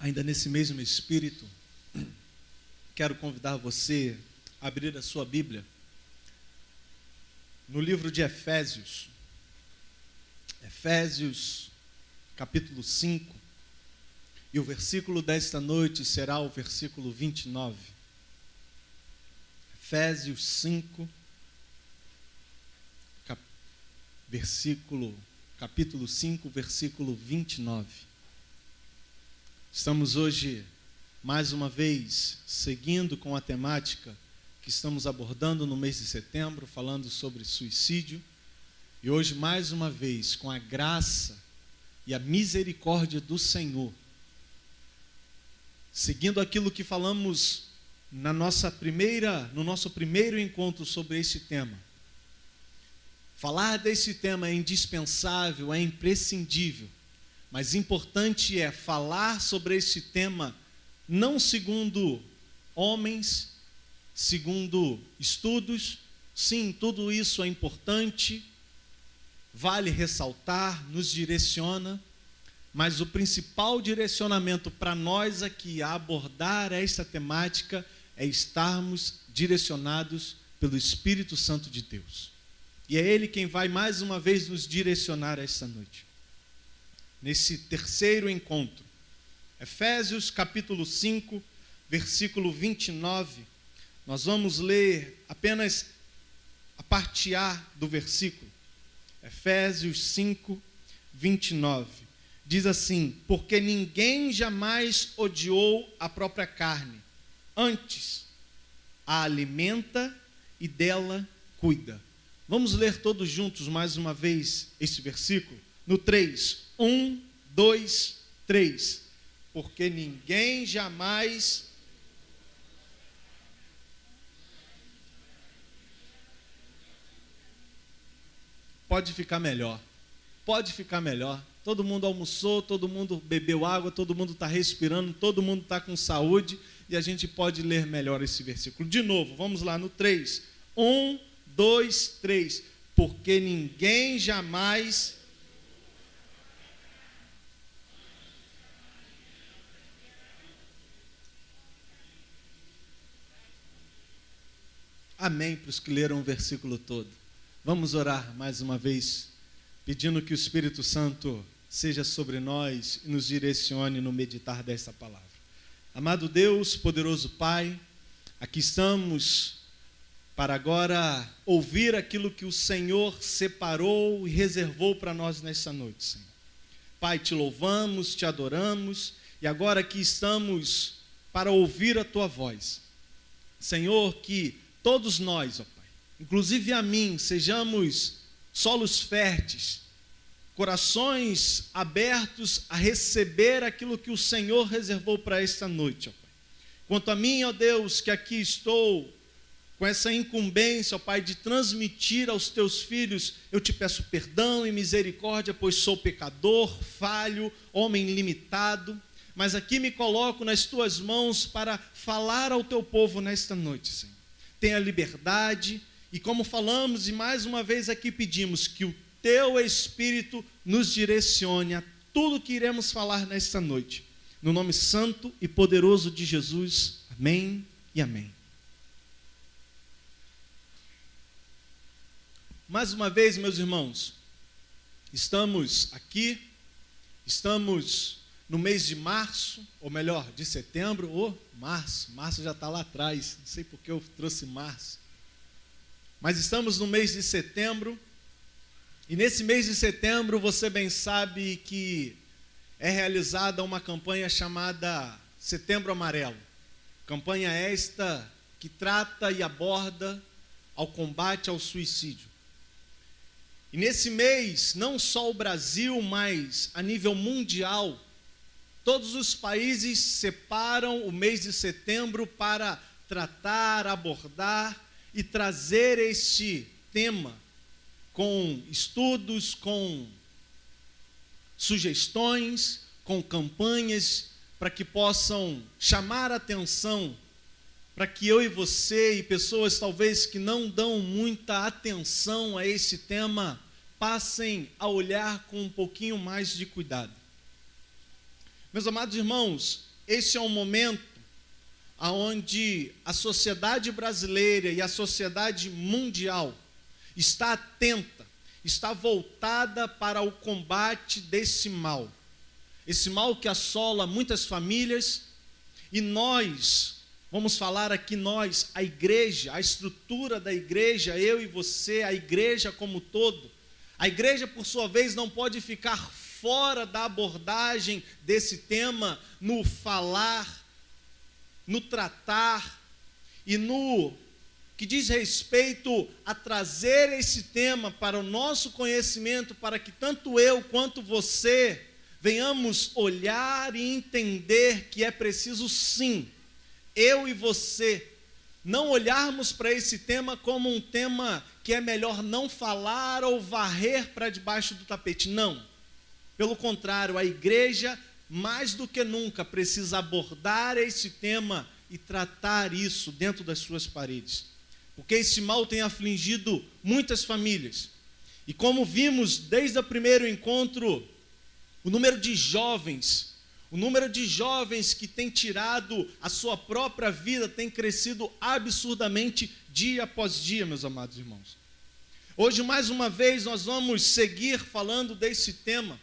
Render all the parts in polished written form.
Ainda nesse mesmo espírito, quero convidar você a abrir a sua Bíblia no livro de Efésios. Efésios, capítulo 5, e o versículo desta noite será o versículo 29. Efésios 5, capítulo 5, versículo 29. Estamos hoje, mais uma vez, seguindo com a temática que estamos abordando no mês de setembro, falando sobre suicídio. E hoje, mais uma vez, com a graça e a misericórdia do Senhor, seguindo aquilo que falamos no nosso primeiro encontro sobre esse tema. Falar desse tema é indispensável, é imprescindível, mas importante é falar sobre esse tema não segundo homens, segundo estudos. Sim, tudo isso é importante, vale ressaltar, nos direciona, mas o principal direcionamento para nós aqui a abordar esta temática é estarmos direcionados pelo Espírito Santo de Deus. E é Ele quem vai mais uma vez nos direcionar esta noite. Nesse terceiro encontro, Efésios capítulo 5, versículo 29, nós vamos ler apenas a parte A do versículo. Efésios 5, 29. Diz assim: porque ninguém jamais odiou a própria carne, antes a alimenta e dela cuida. Vamos ler todos juntos mais uma vez esse versículo? No 3, 1, 2, 3. Porque ninguém jamais... Pode ficar melhor. Pode ficar melhor. Todo mundo almoçou, todo mundo bebeu água, todo mundo está respirando, todo mundo está com saúde e a gente pode ler melhor esse versículo. De novo, vamos lá no 3. 1, 2, 3. Porque ninguém jamais... Amém para os que leram o versículo todo. Vamos orar mais uma vez, pedindo que o Espírito Santo seja sobre nós e nos direcione no meditar desta palavra. Amado Deus, poderoso Pai, aqui estamos para agora ouvir aquilo que o Senhor separou e reservou para nós nesta noite, Senhor. Pai, te louvamos, te adoramos e agora aqui estamos para ouvir a Tua voz. Senhor, que todos nós, ó Pai, inclusive a mim, sejamos solos férteis, corações abertos a receber aquilo que o Senhor reservou para esta noite, ó Pai. Quanto a mim, ó Deus, que aqui estou com essa incumbência, ó Pai, de transmitir aos Teus filhos, eu te peço perdão e misericórdia, pois sou pecador, falho, homem limitado, mas aqui me coloco nas Tuas mãos para falar ao Teu povo nesta noite, Senhor. Tenha liberdade, e como falamos e mais uma vez aqui pedimos, que o Teu Espírito nos direcione a tudo que iremos falar nesta noite. No nome santo e poderoso de Jesus, amém e amém. Mais uma vez, meus irmãos, estamos aqui, estamos no mês de março, ou melhor, de setembro, março já está lá atrás, não sei por que eu trouxe março. Mas estamos no mês de setembro, e nesse mês de setembro você bem sabe que é realizada uma campanha chamada Setembro Amarelo. Campanha esta que trata e aborda ao combate ao suicídio. E nesse mês, não só o Brasil, mas a nível mundial, todos os países separam o mês de setembro para tratar, abordar e trazer este tema com estudos, com sugestões, com campanhas, para que possam chamar a atenção, para que eu e você e pessoas talvez que não dão muita atenção a esse tema, passem a olhar com um pouquinho mais de cuidado. Meus amados irmãos, esse é um momento onde a sociedade brasileira e a sociedade mundial está atenta, está voltada para o combate desse mal. Esse mal que assola muitas famílias, e nós, vamos falar aqui nós, a igreja, a estrutura da igreja, eu e você, a igreja como todo. A igreja, por sua vez, não pode ficar fora da abordagem desse tema, no falar, no tratar e no que diz respeito a trazer esse tema para o nosso conhecimento, para que tanto eu quanto você venhamos olhar e entender que é preciso sim, eu e você, não olharmos para esse tema como um tema que é melhor não falar ou varrer para debaixo do tapete. Não. Pelo contrário, a igreja, mais do que nunca, precisa abordar esse tema e tratar isso dentro das suas paredes. Porque esse mal tem afligido muitas famílias. E como vimos desde o primeiro encontro, o número de jovens que têm tirado a sua própria vida tem crescido absurdamente dia após dia, meus amados irmãos. Hoje, mais uma vez, nós vamos seguir falando desse tema.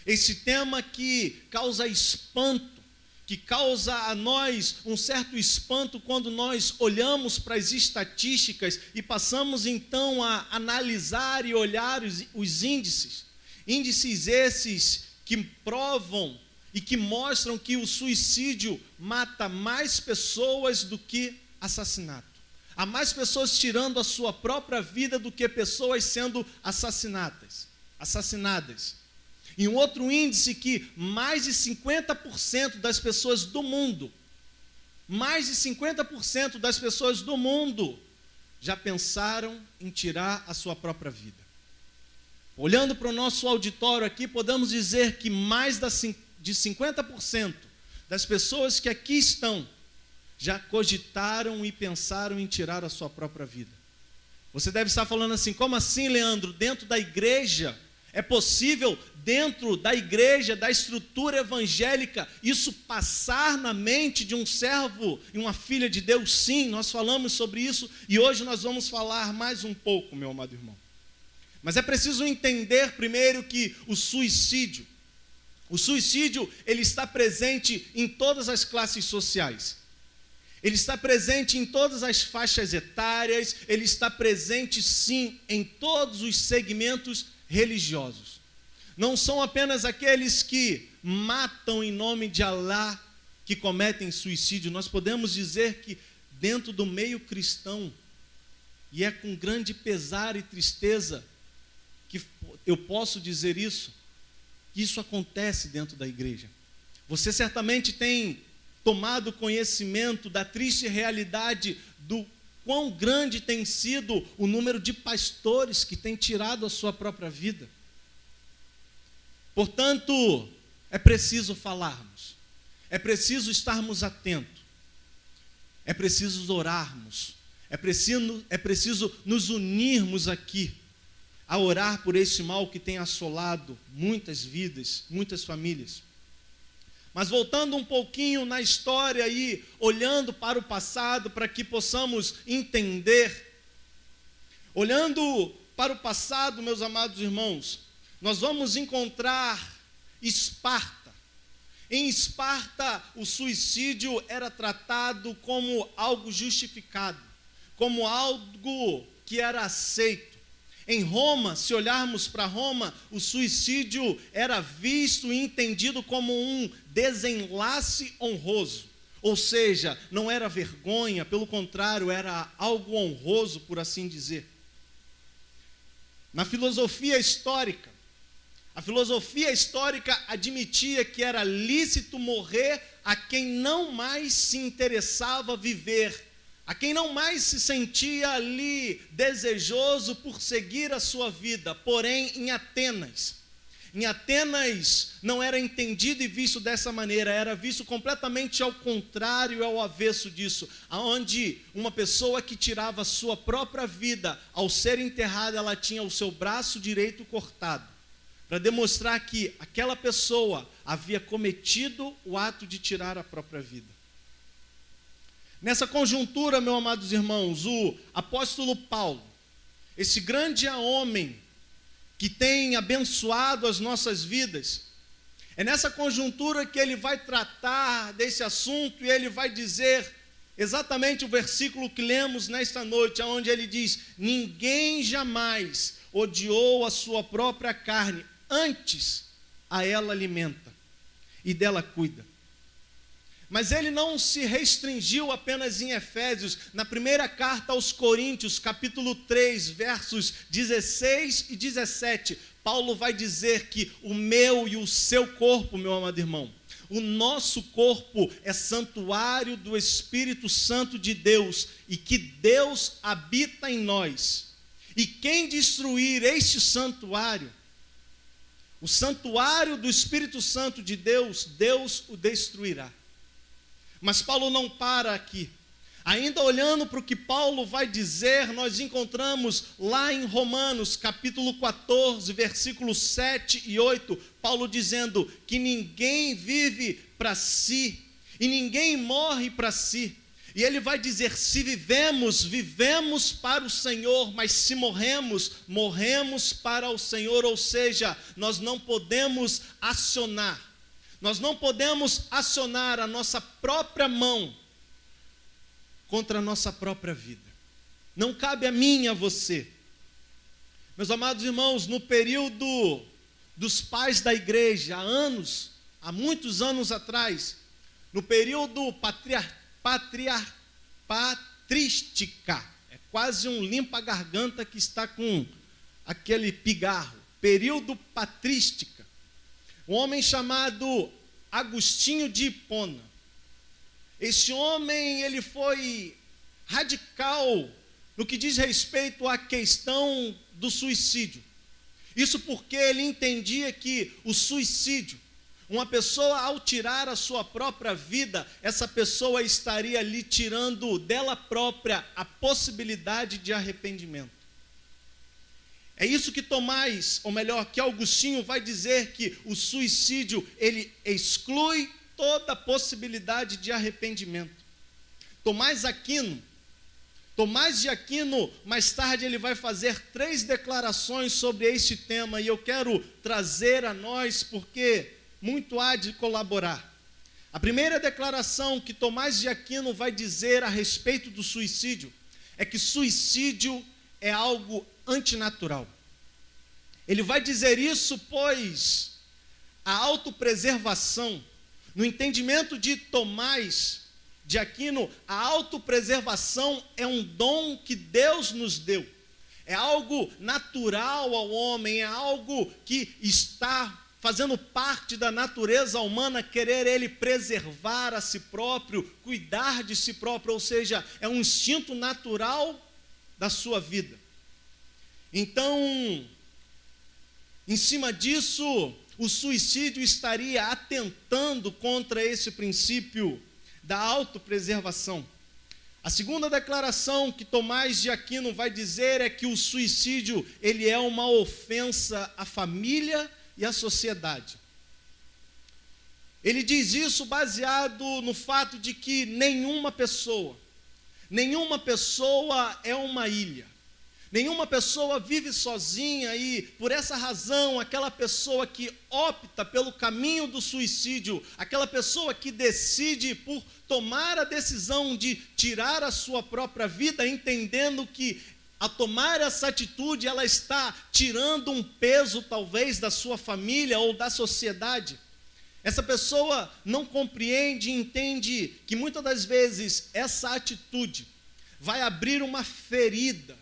Esse tema que causa espanto, que causa a nós um certo espanto quando nós olhamos para as estatísticas e passamos então a analisar e olhar os índices. Índices esses que provam e que mostram que o suicídio mata mais pessoas do que assassinato. Há mais pessoas tirando a sua própria vida do que pessoas sendo assassinadas. E um outro índice que mais de 50% das pessoas do mundo, já pensaram em tirar a sua própria vida. Olhando para o nosso auditório aqui, podemos dizer que mais de 50% das pessoas que aqui estão já cogitaram e pensaram em tirar a sua própria vida. Você deve estar falando assim: como assim, Leandro? Dentro da igreja? É possível, dentro da igreja, da estrutura evangélica, isso passar na mente de um servo e uma filha de Deus? Sim, nós falamos sobre isso e hoje nós vamos falar mais um pouco, meu amado irmão. Mas é preciso entender primeiro que o suicídio, ele está presente em todas as classes sociais. Ele está presente em todas as faixas etárias, ele está presente sim em todos os segmentos religiosos. Não são apenas aqueles que matam em nome de Alá que cometem suicídio. Nós podemos dizer que dentro do meio cristão, e é com grande pesar e tristeza que eu posso dizer isso, que isso acontece dentro da igreja. Você certamente tem tomado conhecimento da triste realidade do quão grande tem sido o número de pastores que têm tirado a sua própria vida. Portanto, é preciso falarmos, é preciso estarmos atentos, é preciso orarmos, é preciso nos unirmos aqui a orar por esse mal que tem assolado muitas vidas, muitas famílias. Mas voltando um pouquinho na história e olhando para o passado, para que possamos entender. Olhando para o passado, meus amados irmãos, nós vamos encontrar Esparta. Em Esparta, o suicídio era tratado como algo justificado, como algo que era aceito. Em Roma, se olharmos para Roma, o suicídio era visto e entendido como um desenlace honroso. Ou seja, não era vergonha, pelo contrário, era algo honroso, por assim dizer. Na filosofia histórica, a filosofia histórica admitia que era lícito morrer a quem não mais se interessava viver, a quem não mais se sentia ali desejoso por seguir a sua vida. Porém, em Atenas não era entendido e visto dessa maneira, era visto completamente ao contrário, ao avesso disso, onde uma pessoa que tirava a sua própria vida, ao ser enterrada, ela tinha o seu braço direito cortado. para demonstrar que aquela pessoa havia cometido o ato de tirar a própria vida. Nessa conjuntura, meus amados irmãos, o apóstolo Paulo, esse grande homem que tem abençoado as nossas vidas, é nessa conjuntura que ele vai tratar desse assunto e ele vai dizer exatamente o versículo que lemos nesta noite, onde ele diz: ninguém jamais odiou a sua própria carne, antes a ela alimenta e dela cuida. Mas ele não se restringiu apenas em Efésios. Na primeira carta aos Coríntios, capítulo 3, versos 16 e 17, Paulo vai dizer que o meu e o seu corpo, meu amado irmão, o nosso corpo é santuário do Espírito Santo de Deus e que Deus habita em nós. E quem destruir este santuário, o santuário do Espírito Santo de Deus, Deus o destruirá. Mas Paulo não para aqui. Ainda olhando para o que Paulo vai dizer, nós encontramos lá em Romanos, capítulo 14, versículos 7 e 8, Paulo dizendo que ninguém vive para si e ninguém morre para si. E ele vai dizer: se vivemos, vivemos para o Senhor, mas se morremos, morremos para o Senhor. Ou seja, nós não podemos acionar a nossa própria mão contra a nossa própria vida. Não cabe a mim e a você. Meus amados irmãos, no período dos pais da igreja, há muitos anos atrás, no período patrística, é quase um limpa-garganta que está com aquele pigarro, período patrística, um homem chamado Agostinho de Hipona. Esse homem, ele foi radical no que diz respeito à questão do suicídio. Isso porque ele entendia que o suicídio, uma pessoa ao tirar a sua própria vida, essa pessoa estaria ali tirando dela própria a possibilidade de arrependimento. É isso que Tomás, ou melhor, que Agostinho vai dizer, que o suicídio, ele exclui toda possibilidade de arrependimento. Tomás de Aquino, mais tarde ele vai fazer 3 declarações sobre esse tema, e eu quero trazer a nós, porque muito há de colaborar. A primeira declaração que Tomás de Aquino vai dizer a respeito do suicídio, é que suicídio é algo antinatural. Ele vai dizer isso, pois a autopreservação, no entendimento de Tomás de Aquino, a autopreservação é um dom que Deus nos deu. É algo natural ao homem, é algo que está fazendo parte da natureza humana, querer ele preservar a si próprio, cuidar de si próprio, ou seja, é um instinto natural da sua vida. Então, em cima disso, o suicídio estaria atentando contra esse princípio da autopreservação. A segunda declaração que Tomás de Aquino vai dizer é que o suicídio, ele é uma ofensa à família e à sociedade. Ele diz isso baseado no fato de que nenhuma pessoa é uma ilha. Nenhuma pessoa vive sozinha e, por essa razão, aquela pessoa que opta pelo caminho do suicídio, aquela pessoa que decide por tomar a decisão de tirar a sua própria vida, entendendo que, a tomar essa atitude, ela está tirando um peso, talvez, da sua família ou da sociedade. Essa pessoa não compreende e entende que, muitas das vezes, essa atitude vai abrir uma ferida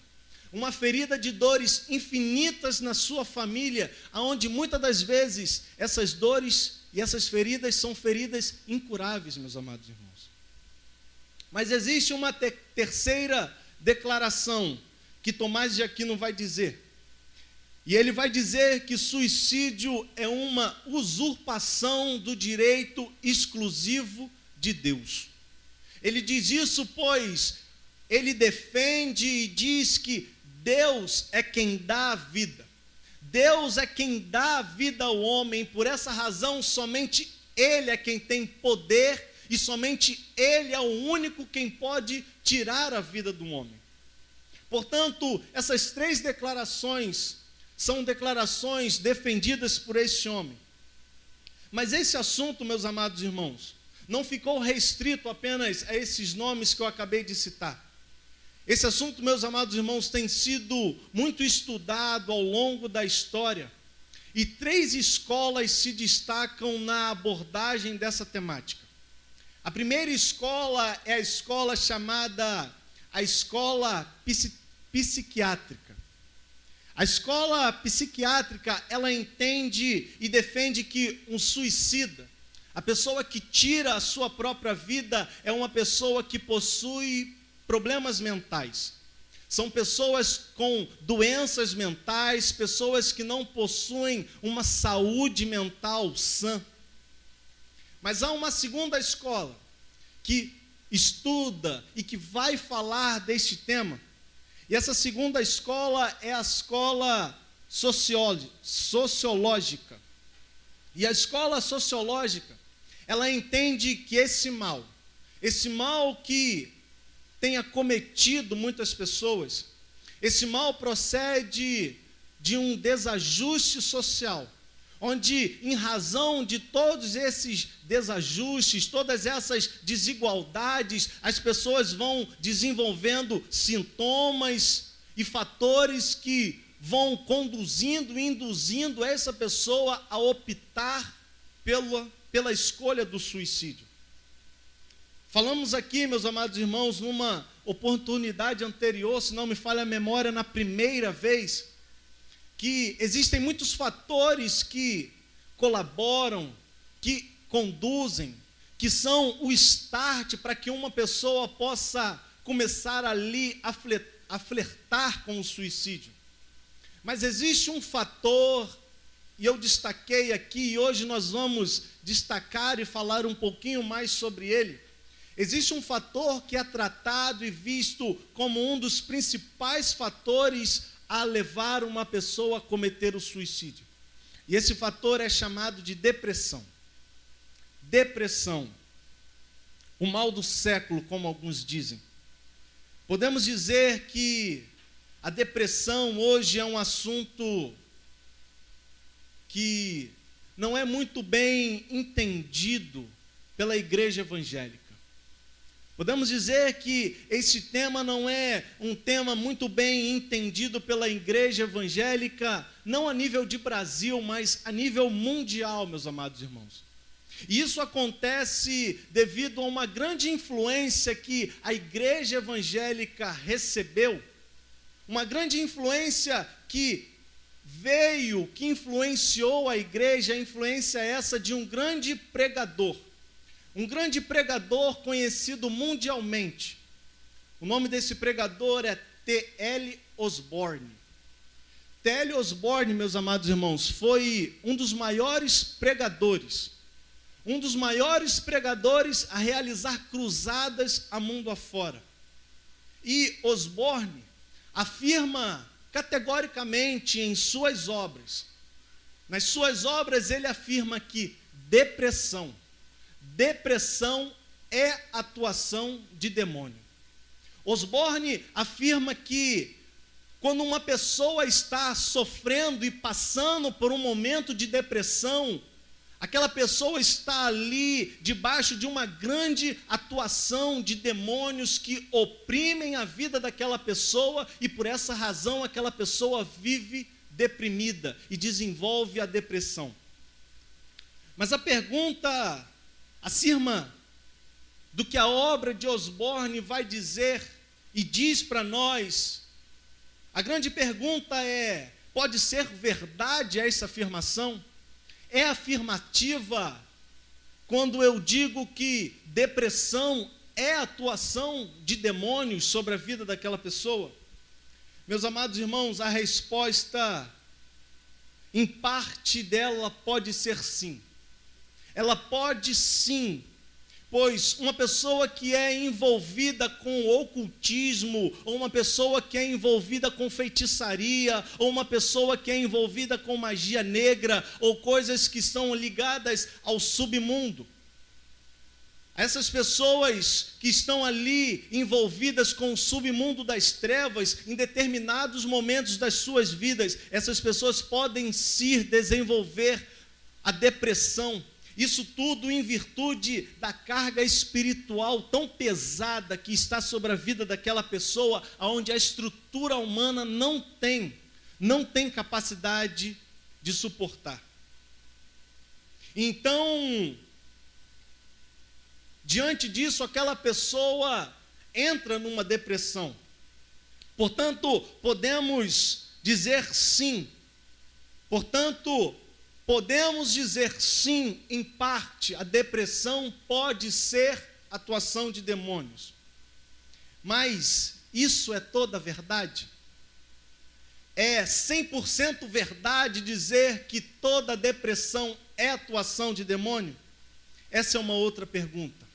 de dores infinitas na sua família, onde muitas das vezes essas dores e essas feridas são feridas incuráveis, meus amados irmãos. Mas existe uma terceira declaração que Tomás de Aquino vai dizer, e ele vai dizer que suicídio é uma usurpação do direito exclusivo de Deus. Ele diz isso, pois ele defende e diz que Deus é quem dá a vida. Deus é quem dá a vida ao homem, por essa razão somente Ele é quem tem poder e somente Ele é o único quem pode tirar a vida do homem. Portanto, essas 3 declarações são declarações defendidas por esse homem. Mas esse assunto, meus amados irmãos, não ficou restrito apenas a esses nomes que eu acabei de citar. Esse assunto, meus amados irmãos, tem sido muito estudado ao longo da história, e 3 escolas se destacam na abordagem dessa temática. A primeira escola é a escola chamada a escola psiquiátrica. A escola psiquiátrica, ela entende e defende que um suicida, a pessoa que tira a sua própria vida, é uma pessoa que possui problemas mentais. São pessoas com doenças mentais, pessoas que não possuem uma saúde mental sã. Mas há uma segunda escola que estuda e que vai falar deste tema. E essa segunda escola é a escola sociológica. E a escola sociológica, ela entende que esse mal que tem acometido muitas pessoas, esse mal procede de um desajuste social, onde, em razão de todos esses desajustes, todas essas desigualdades, as pessoas vão desenvolvendo sintomas e fatores que vão conduzindo e induzindo essa pessoa a optar pela escolha do suicídio. Falamos aqui, meus amados irmãos, numa oportunidade anterior, se não me falha a memória, na primeira vez, que existem muitos fatores que colaboram, que conduzem, que são o start para que uma pessoa possa começar ali a flertar com o suicídio. Mas existe um fator, e eu destaquei aqui, e hoje nós vamos destacar e falar um pouquinho mais sobre ele. Existe um fator que é tratado e visto como um dos principais fatores a levar uma pessoa a cometer o suicídio. E esse fator é chamado de depressão. Depressão, o mal do século, como alguns dizem. Podemos dizer que a depressão hoje é um assunto que não é muito bem entendido pela igreja evangélica. Podemos dizer que esse tema não é um tema muito bem entendido pela igreja evangélica, não a nível de Brasil, mas a nível mundial, meus amados irmãos. E isso acontece devido a uma grande influência que a igreja evangélica recebeu, uma grande influência que veio, que influenciou a igreja, a influência essa de um grande pregador conhecido mundialmente. O nome desse pregador é T.L. Osborne. T.L. Osborne, meus amados irmãos, foi um dos maiores pregadores a realizar cruzadas a mundo afora. E Osborne afirma categoricamente em suas obras, nas suas obras ele afirma que depressão é atuação de demônio. Osborne afirma que quando uma pessoa está sofrendo e passando por um momento de depressão, aquela pessoa está ali debaixo de uma grande atuação de demônios que oprimem a vida daquela pessoa e por essa razão aquela pessoa vive deprimida e desenvolve a depressão. Mas a pergunta acima do que a obra de Osborne vai dizer e diz para nós, a grande pergunta é: pode ser verdade essa afirmação? É afirmativa quando eu digo que depressão é atuação de demônios sobre a vida daquela pessoa? Meus amados irmãos, a resposta, em parte dela, pode ser sim. Ela pode sim, Pois uma pessoa que é envolvida com ocultismo, ou uma pessoa que é envolvida com feitiçaria, ou uma pessoa que é envolvida com magia negra, ou coisas que estão ligadas ao submundo, essas pessoas que estão ali envolvidas com o submundo das trevas, em determinados momentos das suas vidas, essas pessoas podem sim desenvolver a depressão. Isso tudo em virtude da carga espiritual tão pesada que está sobre a vida daquela pessoa, onde a estrutura humana não tem capacidade de suportar. Então, diante disso, aquela pessoa entra numa depressão. Portanto, podemos dizer sim. Podemos dizer sim, em parte, a depressão pode ser atuação de demônios. Mas isso é toda a verdade? É 100% verdade dizer que toda depressão é atuação de demônio? Essa é uma outra pergunta.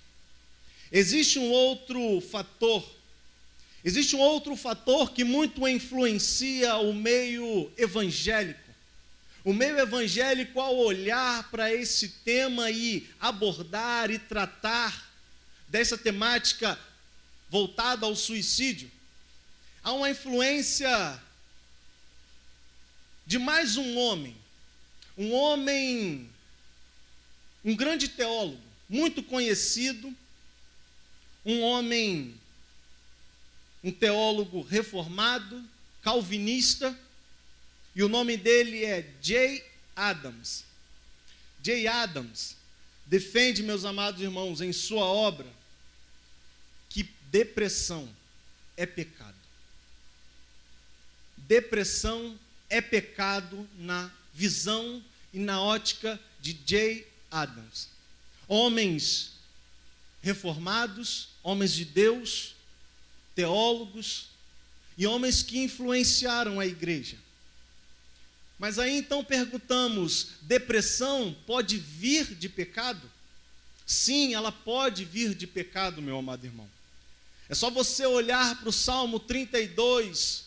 Existe um outro fator que muito influencia o meio evangélico. O meio evangélico, ao olhar para esse tema e abordar e tratar dessa temática voltada ao suicídio, há uma influência de mais um homem, um grande teólogo, muito conhecido, um teólogo reformado, calvinista, e o nome dele é Jay Adams. Jay Adams defende, meus amados irmãos, em sua obra, que depressão é pecado. Depressão é pecado na visão e na ótica de Jay Adams. Homens reformados, homens de Deus, teólogos e homens que influenciaram a igreja. Mas aí então perguntamos, depressão pode vir de pecado? Sim, ela pode vir de pecado, meu amado irmão. É só você olhar para o Salmo 32,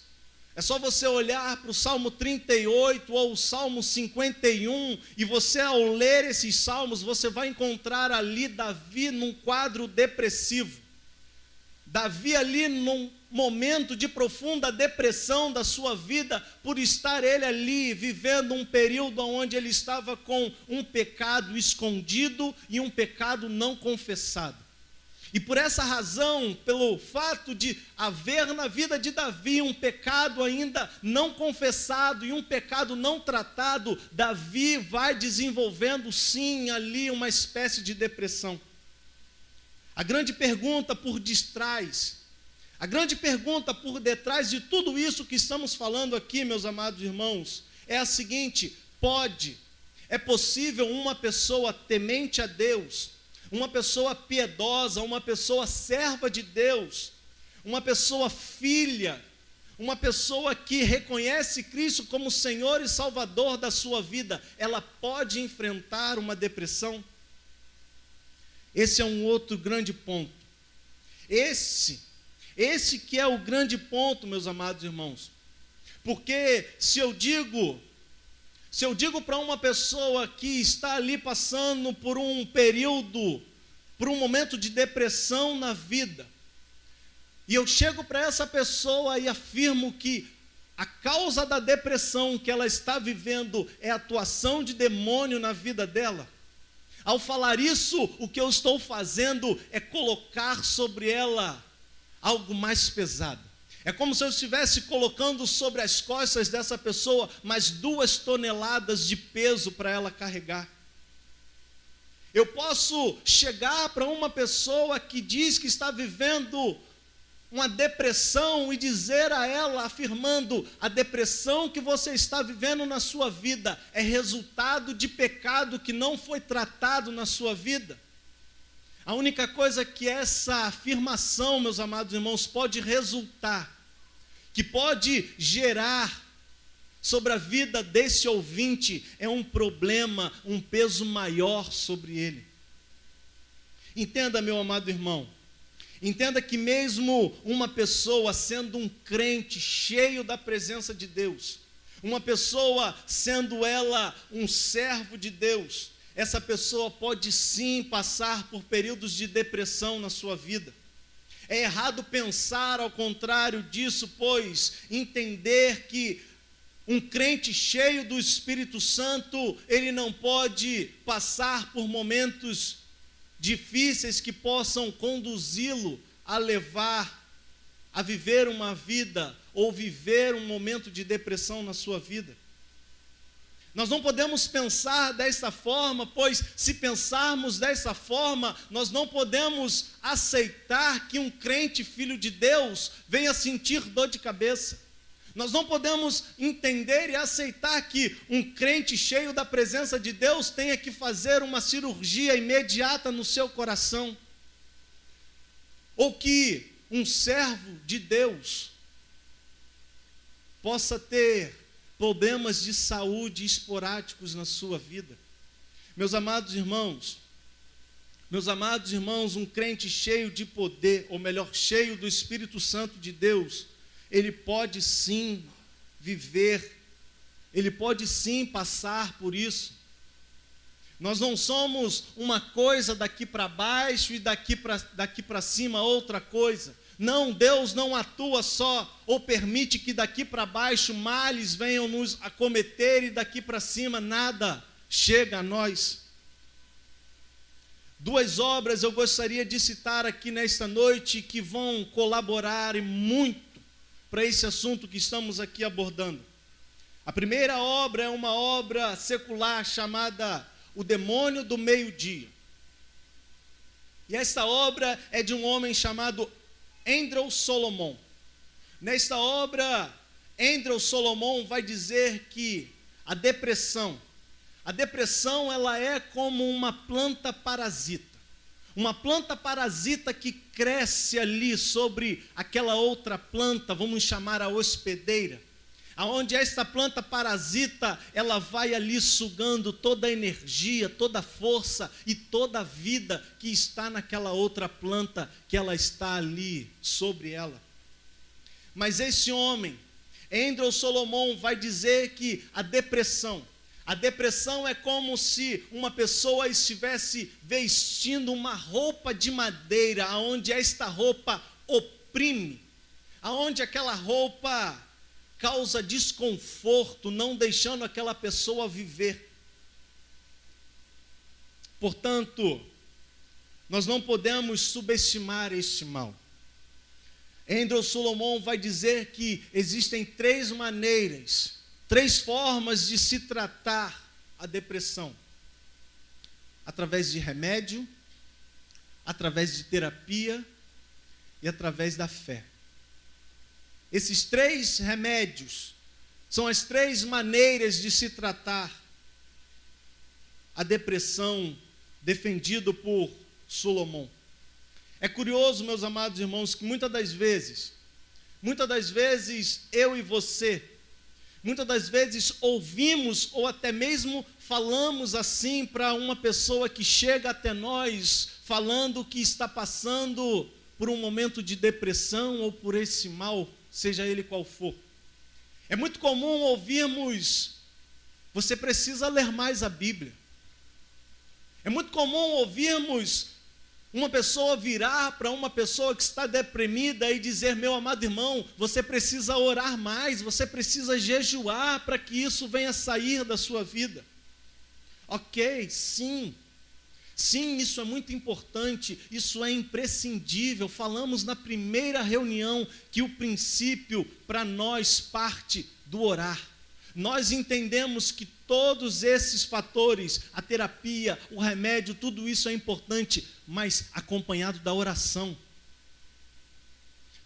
é só você olhar para o Salmo 38 ou o Salmo 51, e você, ao ler esses salmos, você vai encontrar ali Davi num quadro depressivo. Davi ali num momento de profunda depressão da sua vida, por estar ele ali vivendo um período onde ele estava com um pecado escondido e um pecado não confessado. E por essa razão, pelo fato de haver na vida de Davi um pecado ainda não confessado e um pecado não tratado, Davi vai desenvolvendo sim ali uma espécie de depressão. A grande pergunta por detrás de tudo isso que estamos falando aqui, meus amados irmãos, é a seguinte: é possível uma pessoa temente a Deus, uma pessoa piedosa, uma pessoa serva de Deus, uma pessoa filha, uma pessoa que reconhece Cristo como Senhor e Salvador da sua vida, ela pode enfrentar uma depressão? Esse é um outro grande ponto. Esse que é o grande ponto, meus amados irmãos. Porque se eu digo para uma pessoa que está ali passando por um período, por um momento de depressão na vida, e eu chego para essa pessoa e afirmo que a causa da depressão que ela está vivendo é a atuação de demônio na vida dela, ao falar isso, o que eu estou fazendo é colocar sobre ela algo mais pesado. É como se eu estivesse colocando sobre as costas dessa pessoa mais 2 toneladas de peso para ela carregar. Eu posso chegar para uma pessoa que diz que está vivendo uma depressão e dizer a ela, afirmando: a depressão que você está vivendo na sua vida é resultado de pecado que não foi tratado na sua vida. A única coisa que essa afirmação, meus amados irmãos, pode resultar, que pode gerar sobre a vida desse ouvinte, é um problema, um peso maior sobre ele. Entenda, meu amado irmão, entenda que mesmo uma pessoa sendo um crente cheio da presença de Deus, uma pessoa sendo ela um servo de Deus, essa pessoa pode sim passar por períodos de depressão na sua vida. É errado pensar ao contrário disso, pois entender que um crente cheio do Espírito Santo, ele não pode passar por momentos difíceis que possam conduzi-lo a viver uma vida ou viver um momento de depressão na sua vida. Nós não podemos pensar dessa forma, pois se pensarmos dessa forma, nós não podemos aceitar que um crente filho de Deus venha sentir dor de cabeça. Nós não podemos entender e aceitar que um crente cheio da presença de Deus tenha que fazer uma cirurgia imediata no seu coração. Ou que um servo de Deus possa ter problemas de saúde esporádicos na sua vida. Meus amados irmãos, um crente cheio de poder, ou melhor, cheio do Espírito Santo de Deus, ele pode sim viver, ele pode sim passar por isso. Nós não somos uma coisa daqui para baixo e daqui para cima outra coisa. Não, Deus não atua só ou permite que daqui para baixo males venham nos acometer e daqui para cima nada chega a nós. Duas obras eu gostaria de citar aqui nesta noite que vão colaborar muito para esse assunto que estamos aqui abordando. A primeira obra é uma obra secular chamada O Demônio do Meio-Dia. E esta obra é de um homem chamado Andrew Solomon. Nesta obra, Andrew Solomon vai dizer que a depressão ela é como uma planta parasita. Uma planta parasita que cresce ali sobre aquela outra planta, vamos chamar a hospedeira, aonde esta planta parasita, ela vai ali sugando toda a energia, toda a força e toda a vida que está naquela outra planta, que ela está ali sobre ela. Mas esse homem, Andrew Solomon, vai dizer que a depressão é como se uma pessoa estivesse vestindo uma roupa de madeira, aonde esta roupa oprime, aonde aquela roupa causa desconforto, não deixando aquela pessoa viver. Portanto, nós não podemos subestimar este mal. Andrew Solomon vai dizer que existem três formas de se tratar a depressão: através de remédio, através de terapia e através da fé. Esses três remédios são as três maneiras de se tratar a depressão defendido por Solomon. É curioso, meus amados irmãos, que muitas das vezes eu e você, muitas das vezes ouvimos ou até mesmo falamos assim para uma pessoa que chega até nós falando que está passando por um momento de depressão ou por esse mal, seja ele qual for. É muito comum ouvirmos: você precisa ler mais a Bíblia. É muito comum ouvirmos uma pessoa virar para uma pessoa que está deprimida e dizer: meu amado irmão, você precisa orar mais, você precisa jejuar para que isso venha sair da sua vida. Ok, sim, isso é muito importante, isso é imprescindível. Falamos na primeira reunião que o princípio para nós parte do orar. Nós entendemos que todos esses fatores, a terapia, o remédio, tudo isso é importante, mas acompanhado da oração.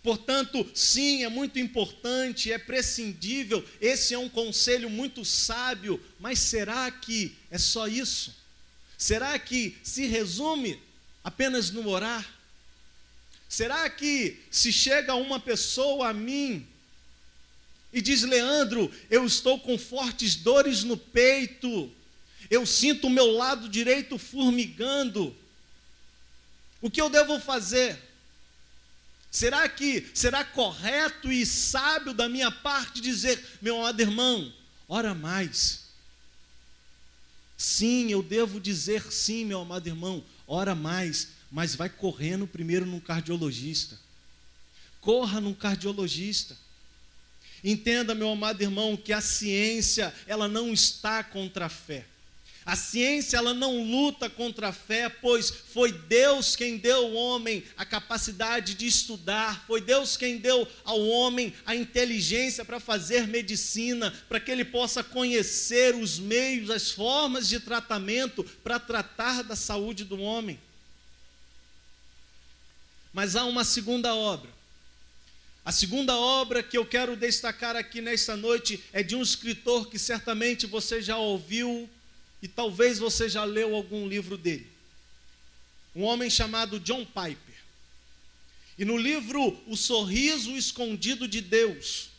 Portanto, sim, é muito importante, é prescindível, esse é um conselho muito sábio, mas será que é só isso? Será que se resume apenas no orar? Será que se chega uma pessoa a mim e diz: Leandro, eu estou com fortes dores no peito, eu sinto o meu lado direito formigando, O que eu devo fazer? Será que será correto e sábio da minha parte dizer, meu amado irmão, ora mais? Sim, eu devo dizer sim, meu amado irmão, ora mais, mas vai correndo primeiro num cardiologista. Corra num cardiologista. Entenda, meu amado irmão, que a ciência, ela não está contra a fé. A ciência, ela não luta contra a fé, pois foi Deus quem deu ao homem a capacidade de estudar, foi Deus quem deu ao homem a inteligência para fazer medicina, para que ele possa conhecer os meios, as formas de tratamento para tratar da saúde do homem. Mas há uma segunda obra. A segunda obra que eu quero destacar aqui nesta noite é de um escritor que certamente você já ouviu e talvez você já leu algum livro dele. Um homem chamado John Piper. E no livro O Sorriso Escondido de Deus,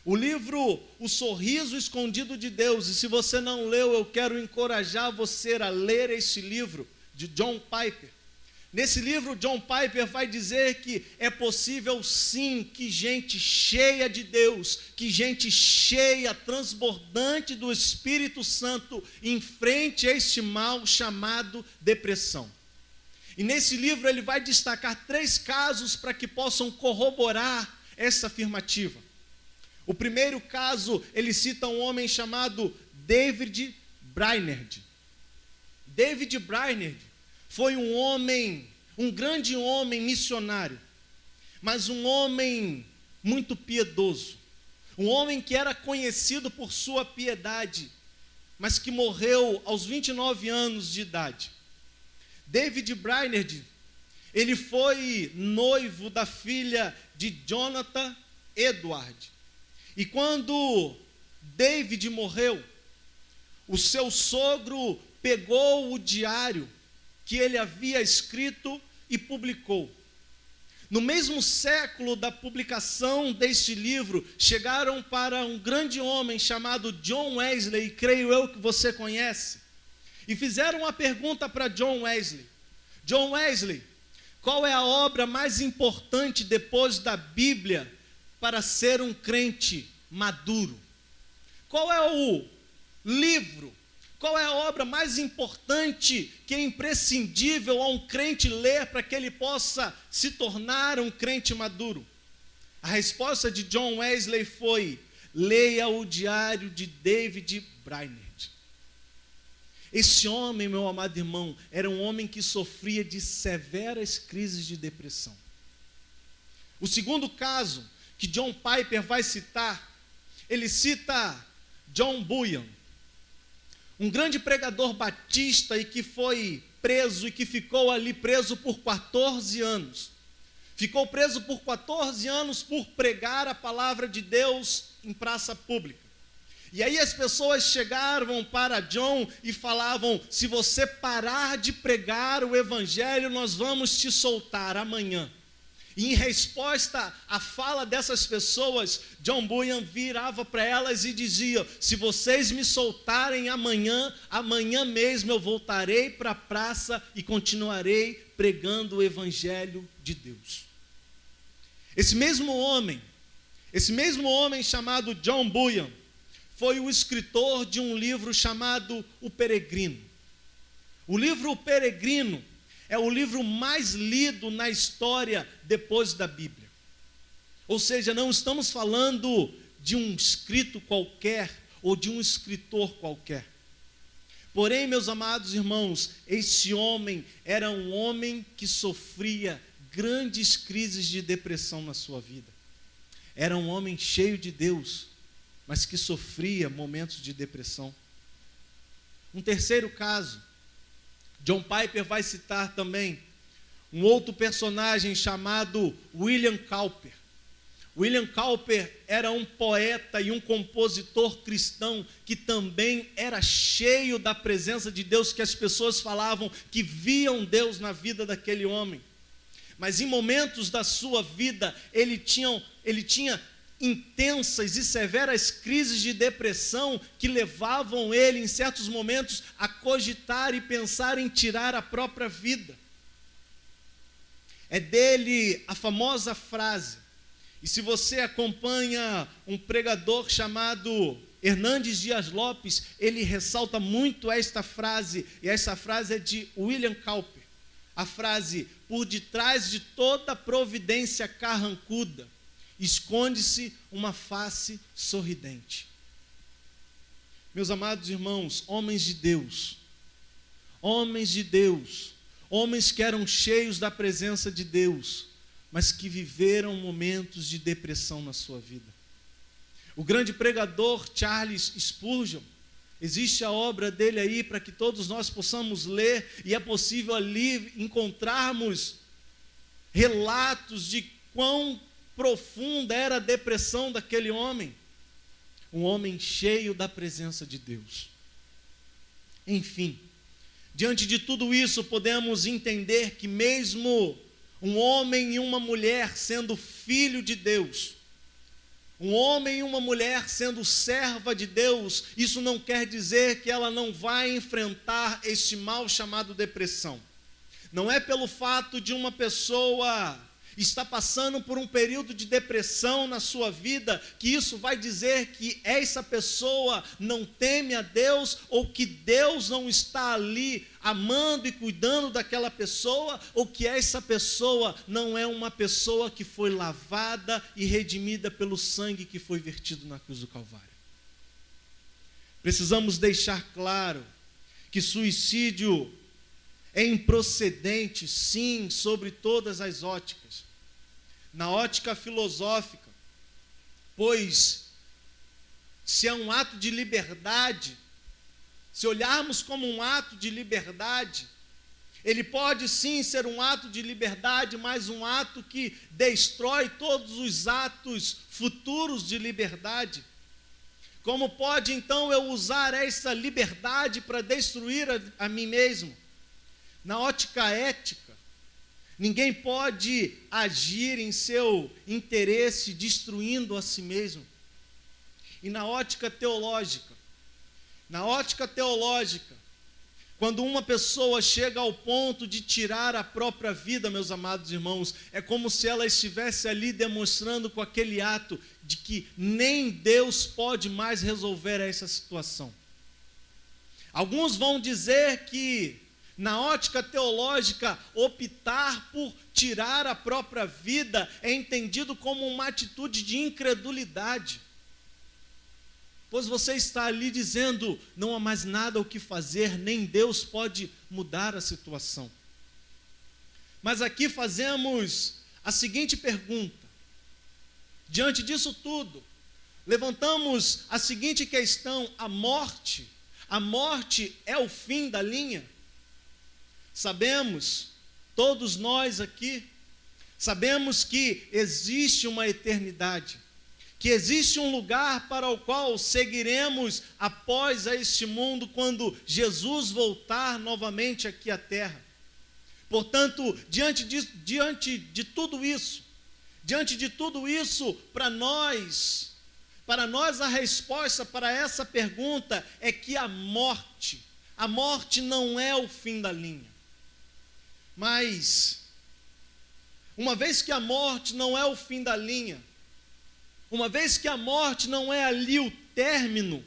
o livro O Sorriso Escondido de Deus, e se você não leu, eu quero encorajar você a ler esse livro de John Piper. Nesse livro, John Piper vai dizer que é possível sim que gente cheia de Deus, que gente cheia, transbordante do Espírito Santo, enfrente este mal chamado depressão. E nesse livro ele vai destacar 3 casos para que possam corroborar essa afirmativa. O primeiro caso, ele cita um homem chamado David Brainerd. David Brainerd foi um homem, um grande homem missionário, mas um homem muito piedoso, um homem que era conhecido por sua piedade, mas que morreu aos 29 anos de idade. David Brainerd, ele foi noivo da filha de Jonathan Edward, e quando David morreu, o seu sogro pegou o diário que ele havia escrito e publicou. No mesmo século da publicação deste livro, chegaram para um grande homem chamado John Wesley, creio eu que você conhece, e fizeram uma pergunta para John Wesley. John Wesley, qual é a obra mais importante depois da Bíblia para ser um crente maduro? Qual é o livro? Qual é a obra mais importante que é imprescindível a um crente ler para que ele possa se tornar um crente maduro? A resposta de John Wesley foi: leia o diário de David Brainerd. Esse homem, meu amado irmão, era um homem que sofria de severas crises de depressão. O segundo caso que John Piper vai citar, ele cita John Bunyan, um grande pregador batista e que foi preso e que ficou ali preso por 14 anos. Ficou preso por 14 anos por pregar a palavra de Deus em praça pública. E aí as pessoas chegavam para John e falavam: se você parar de pregar o evangelho, nós vamos te soltar amanhã. E em resposta à fala dessas pessoas, John Bunyan virava para elas e dizia: se vocês me soltarem amanhã, amanhã mesmo eu voltarei para a praça e continuarei pregando o evangelho de Deus. Esse mesmo homem chamado John Bunyan, foi o escritor de um livro chamado O Peregrino. O livro O Peregrino é o livro mais lido na história depois da Bíblia. Ou seja, não estamos falando de um escrito qualquer ou de um escritor qualquer. Porém, meus amados irmãos, esse homem era um homem que sofria grandes crises de depressão na sua vida. Era um homem cheio de Deus, mas que sofria momentos de depressão. Um terceiro caso, John Piper vai citar também um outro personagem chamado William Cowper. William Cowper era um poeta e um compositor cristão que também era cheio da presença de Deus, que as pessoas falavam que viam Deus na vida daquele homem. Mas em momentos da sua vida, ele tinha intensas e severas crises de depressão que levavam ele, em certos momentos, a cogitar e pensar em tirar a própria vida. É dele a famosa frase. E se você acompanha um pregador chamado Hernandes Dias Lopes, ele ressalta muito esta frase, e essa frase é de William Cowper. A frase: por detrás de toda providência carrancuda, esconde-se uma face sorridente. Meus amados irmãos, homens de Deus, homens que eram cheios da presença de Deus, mas que viveram momentos de depressão na sua vida. O grande pregador Charles Spurgeon, existe a obra dele aí para que todos nós possamos ler, e é possível ali encontrarmos relatos de quão profunda era a depressão daquele homem. Um homem cheio da presença de Deus. Enfim, diante de tudo isso, podemos entender que mesmo um homem e uma mulher sendo filho de Deus, um homem e uma mulher sendo serva de Deus, isso não quer dizer que ela não vai enfrentar este mal chamado depressão. Não é pelo fato de uma pessoa estar passando por um período de depressão na sua vida que isso vai dizer que essa pessoa não teme a Deus, ou que Deus não está ali amando e cuidando daquela pessoa, ou que essa pessoa não é uma pessoa que foi lavada e redimida pelo sangue que foi vertido na cruz do Calvário. Precisamos deixar claro que suicídio é improcedente, sim, sobre todas as óticas. Na ótica filosófica, pois se é um ato de liberdade, se olharmos como um ato de liberdade, ele pode sim ser um ato de liberdade, mas um ato que destrói todos os atos futuros de liberdade. Como pode então eu usar essa liberdade para destruir a mim mesmo? Na ótica ética, ninguém pode agir em seu interesse destruindo a si mesmo. E na ótica teológica, quando uma pessoa chega ao ponto de tirar a própria vida, meus amados irmãos, é como se ela estivesse ali demonstrando com aquele ato de que nem Deus pode mais resolver essa situação. Alguns vão dizer que, na ótica teológica, optar por tirar a própria vida é entendido como uma atitude de incredulidade. Pois você está ali dizendo, não há mais nada o que fazer, nem Deus pode mudar a situação. Mas aqui fazemos a seguinte pergunta. Diante disso tudo, levantamos a seguinte questão: a morte é o fim da linha? Sabemos, todos nós aqui, sabemos que existe uma eternidade, que existe um lugar para o qual seguiremos após este mundo, quando Jesus voltar novamente aqui à terra. Portanto, diante de tudo isso, para nós a resposta para essa pergunta é que a morte não é o fim da linha. Mas, uma vez que a morte não é o fim da linha, uma vez que a morte não é ali o término,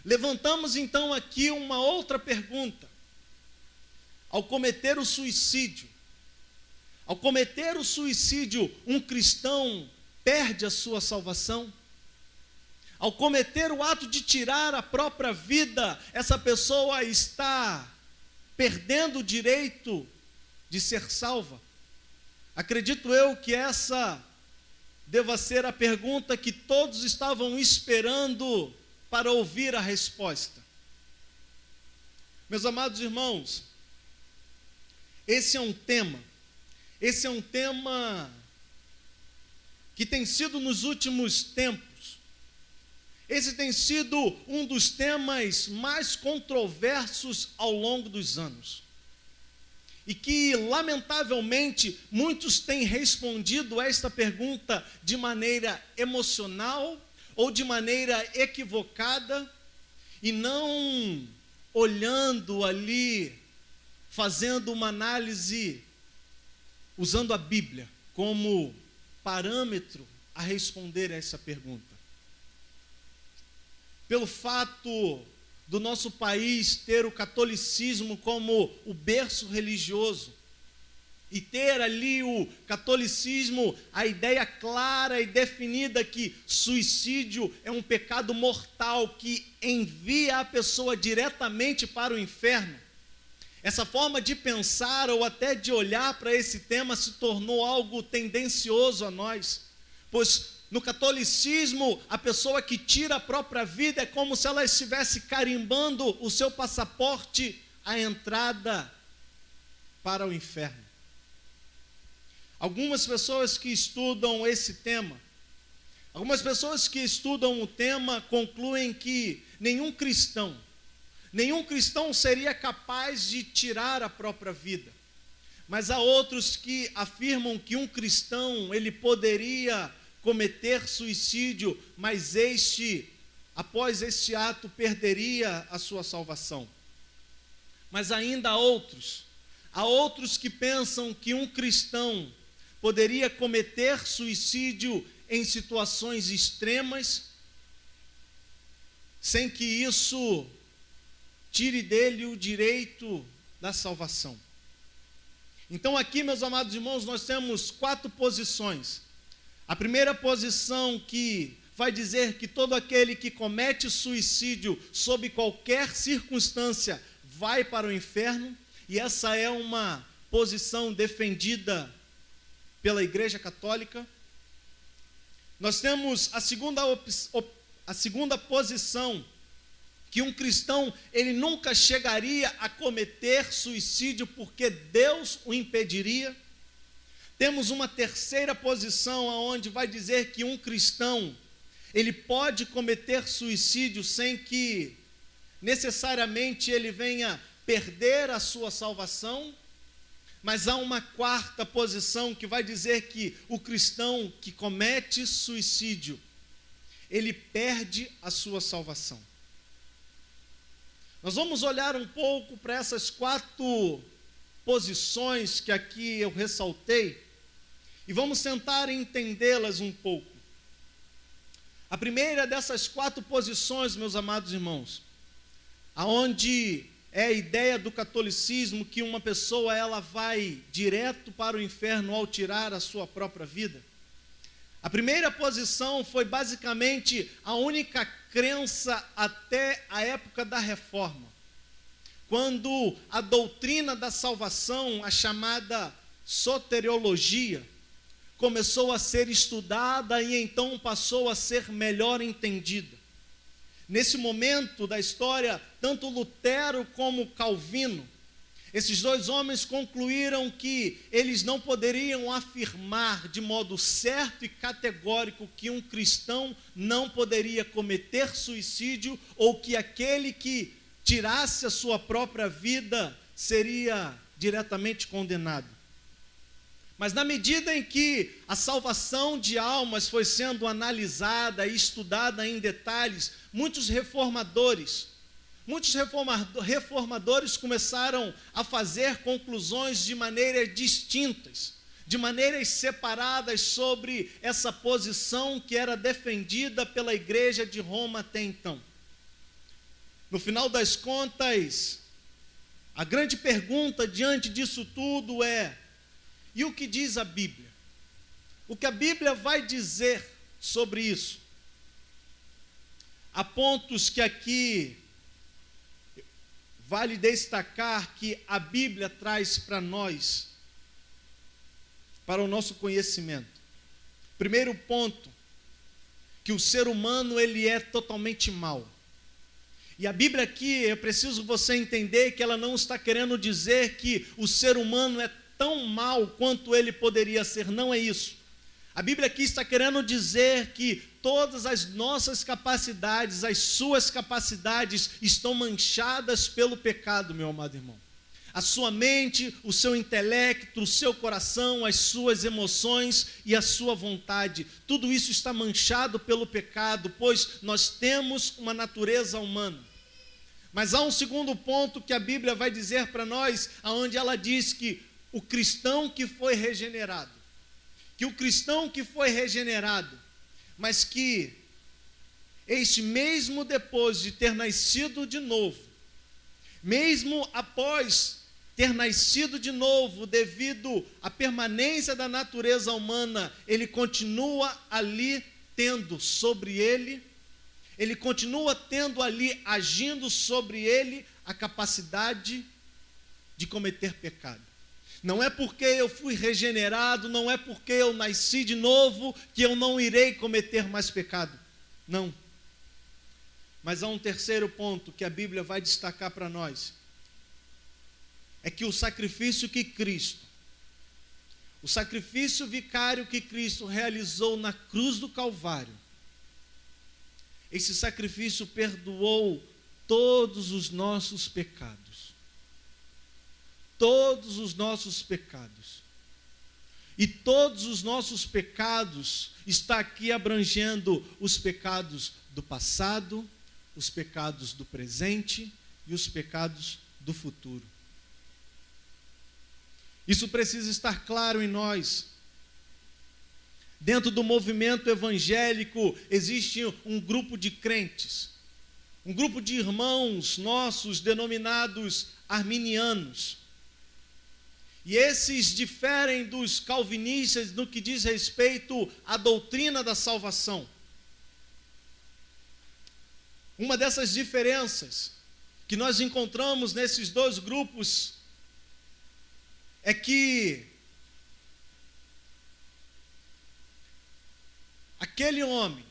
levantamos então aqui uma outra pergunta. Ao cometer o suicídio, um cristão perde a sua salvação? Ao cometer o ato de tirar a própria vida, essa pessoa está perdendo o direito de ser salva? Acredito eu que essa deva ser a pergunta que todos estavam esperando para ouvir a resposta. Meus amados irmãos, esse é um tema que tem sido nos últimos tempos, esse tem sido um dos temas mais controversos ao longo dos anos. E que, lamentavelmente, muitos têm respondido a esta pergunta de maneira emocional ou de maneira equivocada, e não olhando ali, fazendo uma análise usando a Bíblia como parâmetro a responder a essa pergunta. Pelo fato do nosso país ter o catolicismo como o berço religioso, e ter ali o catolicismo, a ideia clara e definida que suicídio é um pecado mortal que envia a pessoa diretamente para o inferno, essa forma de pensar ou até de olhar para esse tema se tornou algo tendencioso a nós, pois no catolicismo, a pessoa que tira a própria vida é como se ela estivesse carimbando o seu passaporte à entrada para o inferno. Algumas pessoas que estudam esse tema, algumas pessoas que estudam o tema concluem que nenhum cristão seria capaz de tirar a própria vida. Mas há outros que afirmam que um cristão, ele poderia cometer suicídio, mas após este ato, perderia a sua salvação. Mas ainda há outros que pensam que um cristão poderia cometer suicídio em situações extremas, sem que isso tire dele o direito da salvação. Então aqui, meus amados irmãos, nós temos 4 posições. A primeira posição que vai dizer que todo aquele que comete suicídio sob qualquer circunstância vai para o inferno, e essa é uma posição defendida pela Igreja Católica. Nós temos a segunda posição, que um cristão, ele nunca chegaria a cometer suicídio porque Deus o impediria. Temos uma terceira posição, onde vai dizer que um cristão, ele pode cometer suicídio sem que necessariamente ele venha perder a sua salvação. Mas há uma quarta posição que vai dizer que o cristão que comete suicídio, ele perde a sua salvação. Nós vamos olhar um pouco para essas 4 posições que aqui eu ressaltei, e vamos tentar entendê-las um pouco. A primeira dessas 4 posições, meus amados irmãos, aonde é a ideia do catolicismo que uma pessoa ela vai direto para o inferno ao tirar a sua própria vida. A primeira posição foi basicamente a única crença até a época da Reforma, quando a doutrina da salvação, a chamada soteriologia, começou a ser estudada e então passou a ser melhor entendida. Nesse momento da história, tanto Lutero como Calvino, esses 2 homens concluíram que eles não poderiam afirmar de modo certo e categórico que um cristão não poderia cometer suicídio ou que aquele que tirasse a sua própria vida seria diretamente condenado. Mas na medida em que a salvação de almas foi sendo analisada e estudada em detalhes, muitos reformadores começaram a fazer conclusões de maneiras distintas, de maneiras separadas sobre essa posição que era defendida pela Igreja de Roma até então. No final das contas, a grande pergunta diante disso tudo é: e o que diz a Bíblia? O que a Bíblia vai dizer sobre isso? Há pontos que aqui vale destacar que a Bíblia traz para nós, para o nosso conhecimento. Primeiro ponto, que o ser humano ele é totalmente mau. E a Bíblia aqui, é preciso você entender que ela não está querendo dizer que o ser humano é tão mal quanto ele poderia ser, não é isso. A Bíblia aqui está querendo dizer que todas as nossas capacidades, as suas capacidades estão manchadas pelo pecado, meu amado irmão. A sua mente, o seu intelecto, o seu coração, as suas emoções e a sua vontade, tudo isso está manchado pelo pecado, pois nós temos uma natureza humana. Mas há um segundo ponto que a Bíblia vai dizer para nós, onde ela diz que o cristão que foi regenerado. Que o cristão que foi regenerado, mas que este mesmo depois de ter nascido de novo, mesmo após ter nascido de novo, devido à permanência da natureza humana, ele continua ali tendo sobre ele, ele continua tendo ali, agindo sobre ele, a capacidade de cometer pecado. Não é porque eu fui regenerado, não é porque eu nasci de novo, que eu não irei cometer mais pecado. Não. Mas há um terceiro ponto que a Bíblia vai destacar para nós. É que o sacrifício que Cristo, o sacrifício vicário que Cristo realizou na cruz do Calvário, esse sacrifício perdoou todos os nossos pecados. Todos os nossos pecados. E todos os nossos pecados está aqui abrangendo os pecados do passado, os pecados do presente e os pecados do futuro. Isso precisa estar claro em nós. Dentro do movimento evangélico existe um grupo de crentes, um grupo de irmãos nossos denominados arminianos. E esses diferem dos calvinistas no que diz respeito à doutrina da salvação. Uma dessas diferenças que nós encontramos nesses dois grupos é que aquele homem,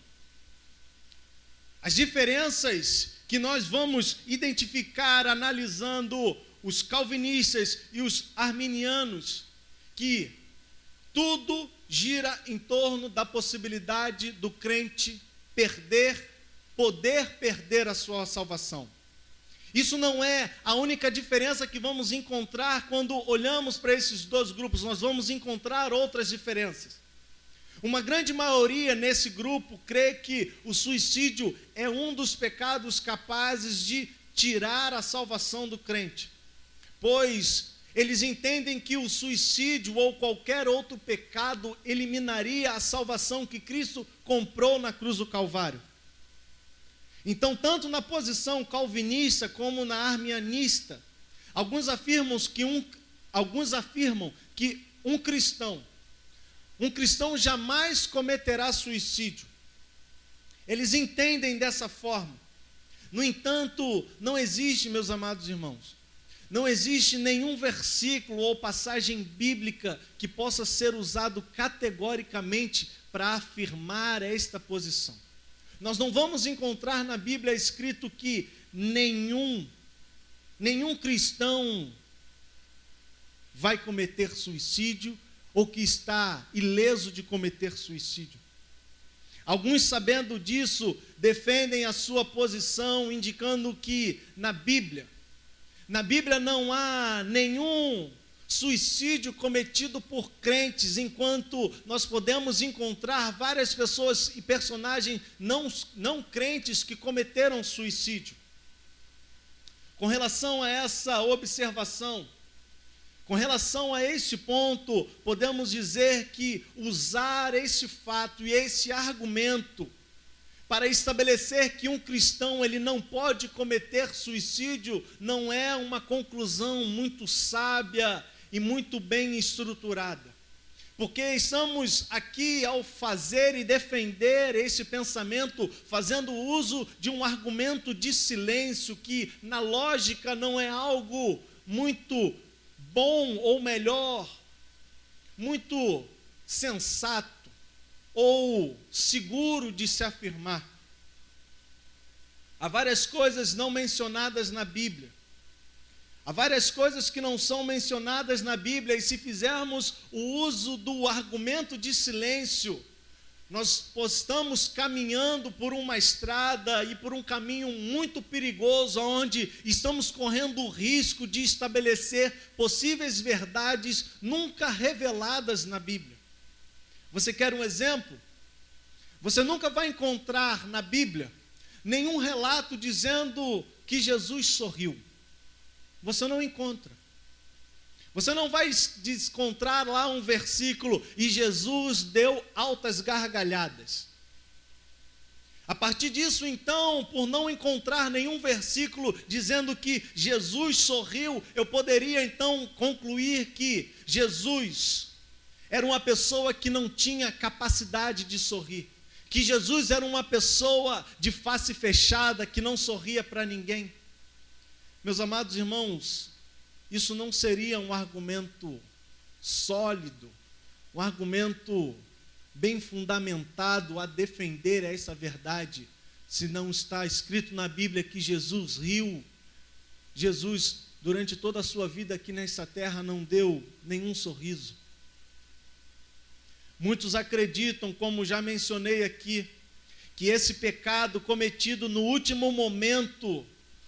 as diferenças que nós vamos identificar analisando os calvinistas e os arminianos, que tudo gira em torno da possibilidade do crente poder perder a sua salvação. Isso não é a única diferença que vamos encontrar quando olhamos para esses dois grupos, nós vamos encontrar outras diferenças. Uma grande maioria nesse grupo crê que o suicídio é um dos pecados capazes de tirar a salvação do crente, pois eles entendem que o suicídio ou qualquer outro pecado eliminaria a salvação que Cristo comprou na cruz do Calvário. Então, tanto na posição calvinista como na arminianista, alguns afirmam que um cristão jamais cometerá suicídio. Eles entendem dessa forma. No entanto, não existe, meus amados irmãos, não existe nenhum versículo ou passagem bíblica que possa ser usado categoricamente para afirmar esta posição. Nós não vamos encontrar na Bíblia escrito que nenhum cristão vai cometer suicídio ou que está ileso de cometer suicídio. Alguns, sabendo disso, defendem a sua posição, indicando que na Bíblia não há nenhum suicídio cometido por crentes, enquanto nós podemos encontrar várias pessoas e personagens não crentes que cometeram suicídio. Com relação a essa observação, com relação a este ponto, podemos dizer que usar esse fato e esse argumento para estabelecer que um cristão ele não pode cometer suicídio não é uma conclusão muito sábia e muito bem estruturada, porque estamos aqui ao fazer e defender esse pensamento, fazendo uso de um argumento de silêncio que na lógica não é algo muito bom ou melhor, muito sensato ou seguro de se afirmar. Há várias coisas não mencionadas na Bíblia. Há várias coisas que não são mencionadas na Bíblia, e se fizermos o uso do argumento de silêncio, nós estamos caminhando por uma estrada e por um caminho muito perigoso, onde estamos correndo o risco de estabelecer possíveis verdades nunca reveladas na Bíblia. Você quer um exemplo? Você nunca vai encontrar na Bíblia nenhum relato dizendo que Jesus sorriu. Você não encontra. Você não vai encontrar lá um versículo, e Jesus deu altas gargalhadas. A partir disso, então, por não encontrar nenhum versículo dizendo que Jesus sorriu, eu poderia então concluir que Jesus era uma pessoa que não tinha capacidade de sorrir, que Jesus era uma pessoa de face fechada, que não sorria para ninguém. Meus amados irmãos, isso não seria um argumento sólido, um argumento bem fundamentado a defender essa verdade, se não está escrito na Bíblia que Jesus riu. Jesus, durante toda a sua vida aqui nessa terra, não deu nenhum sorriso. Muitos acreditam, como já mencionei aqui, que esse pecado cometido no último momento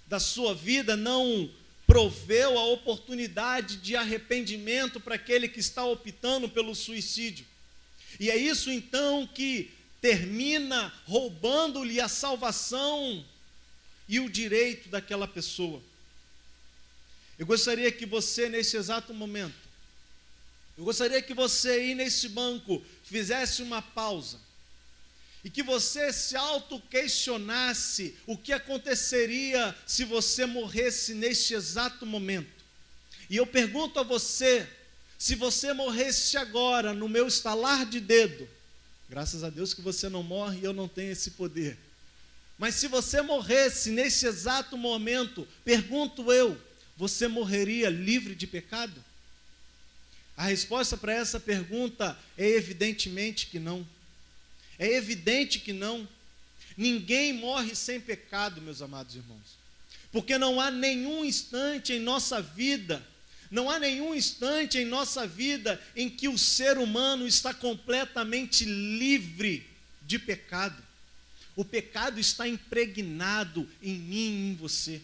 da sua vida não proveu a oportunidade de arrependimento para aquele que está optando pelo suicídio. E é isso então que termina roubando-lhe a salvação e o direito daquela pessoa. Eu gostaria que você, nesse exato momento, eu gostaria que você aí nesse banco fizesse uma pausa e que você se auto-questionasse o que aconteceria se você morresse neste exato momento. E eu pergunto a você, se você morresse agora, no meu estalar de dedo, graças a Deus que você não morre e eu não tenho esse poder, mas se você morresse nesse exato momento, pergunto eu, você morreria livre de pecado? A resposta para essa pergunta é evidentemente que não. É evidente que não. Ninguém morre sem pecado, meus amados irmãos. Porque não há nenhum instante em nossa vida, em que o ser humano está completamente livre de pecado. O pecado está impregnado em mim e em você.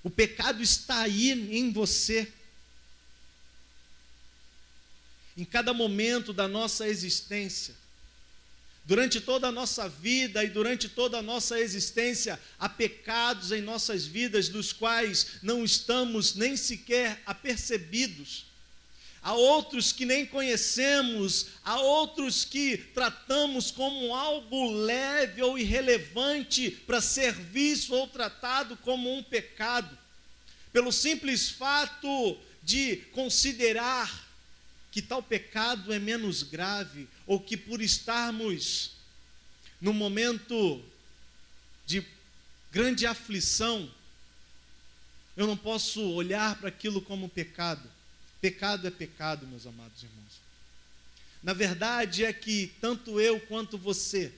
O pecado está aí em você. Em cada momento da nossa existência, durante toda a nossa vida e durante toda a nossa existência, há pecados em nossas vidas dos quais não estamos nem sequer apercebidos. Há outros que nem conhecemos, há outros que tratamos como algo leve ou irrelevante para ser visto ou tratado como um pecado, pelo simples fato de considerar que tal pecado é menos grave, ou que por estarmos num momento de grande aflição, eu não posso olhar para aquilo como pecado. Pecado é pecado, meus amados irmãos. Na verdade é que tanto eu quanto você,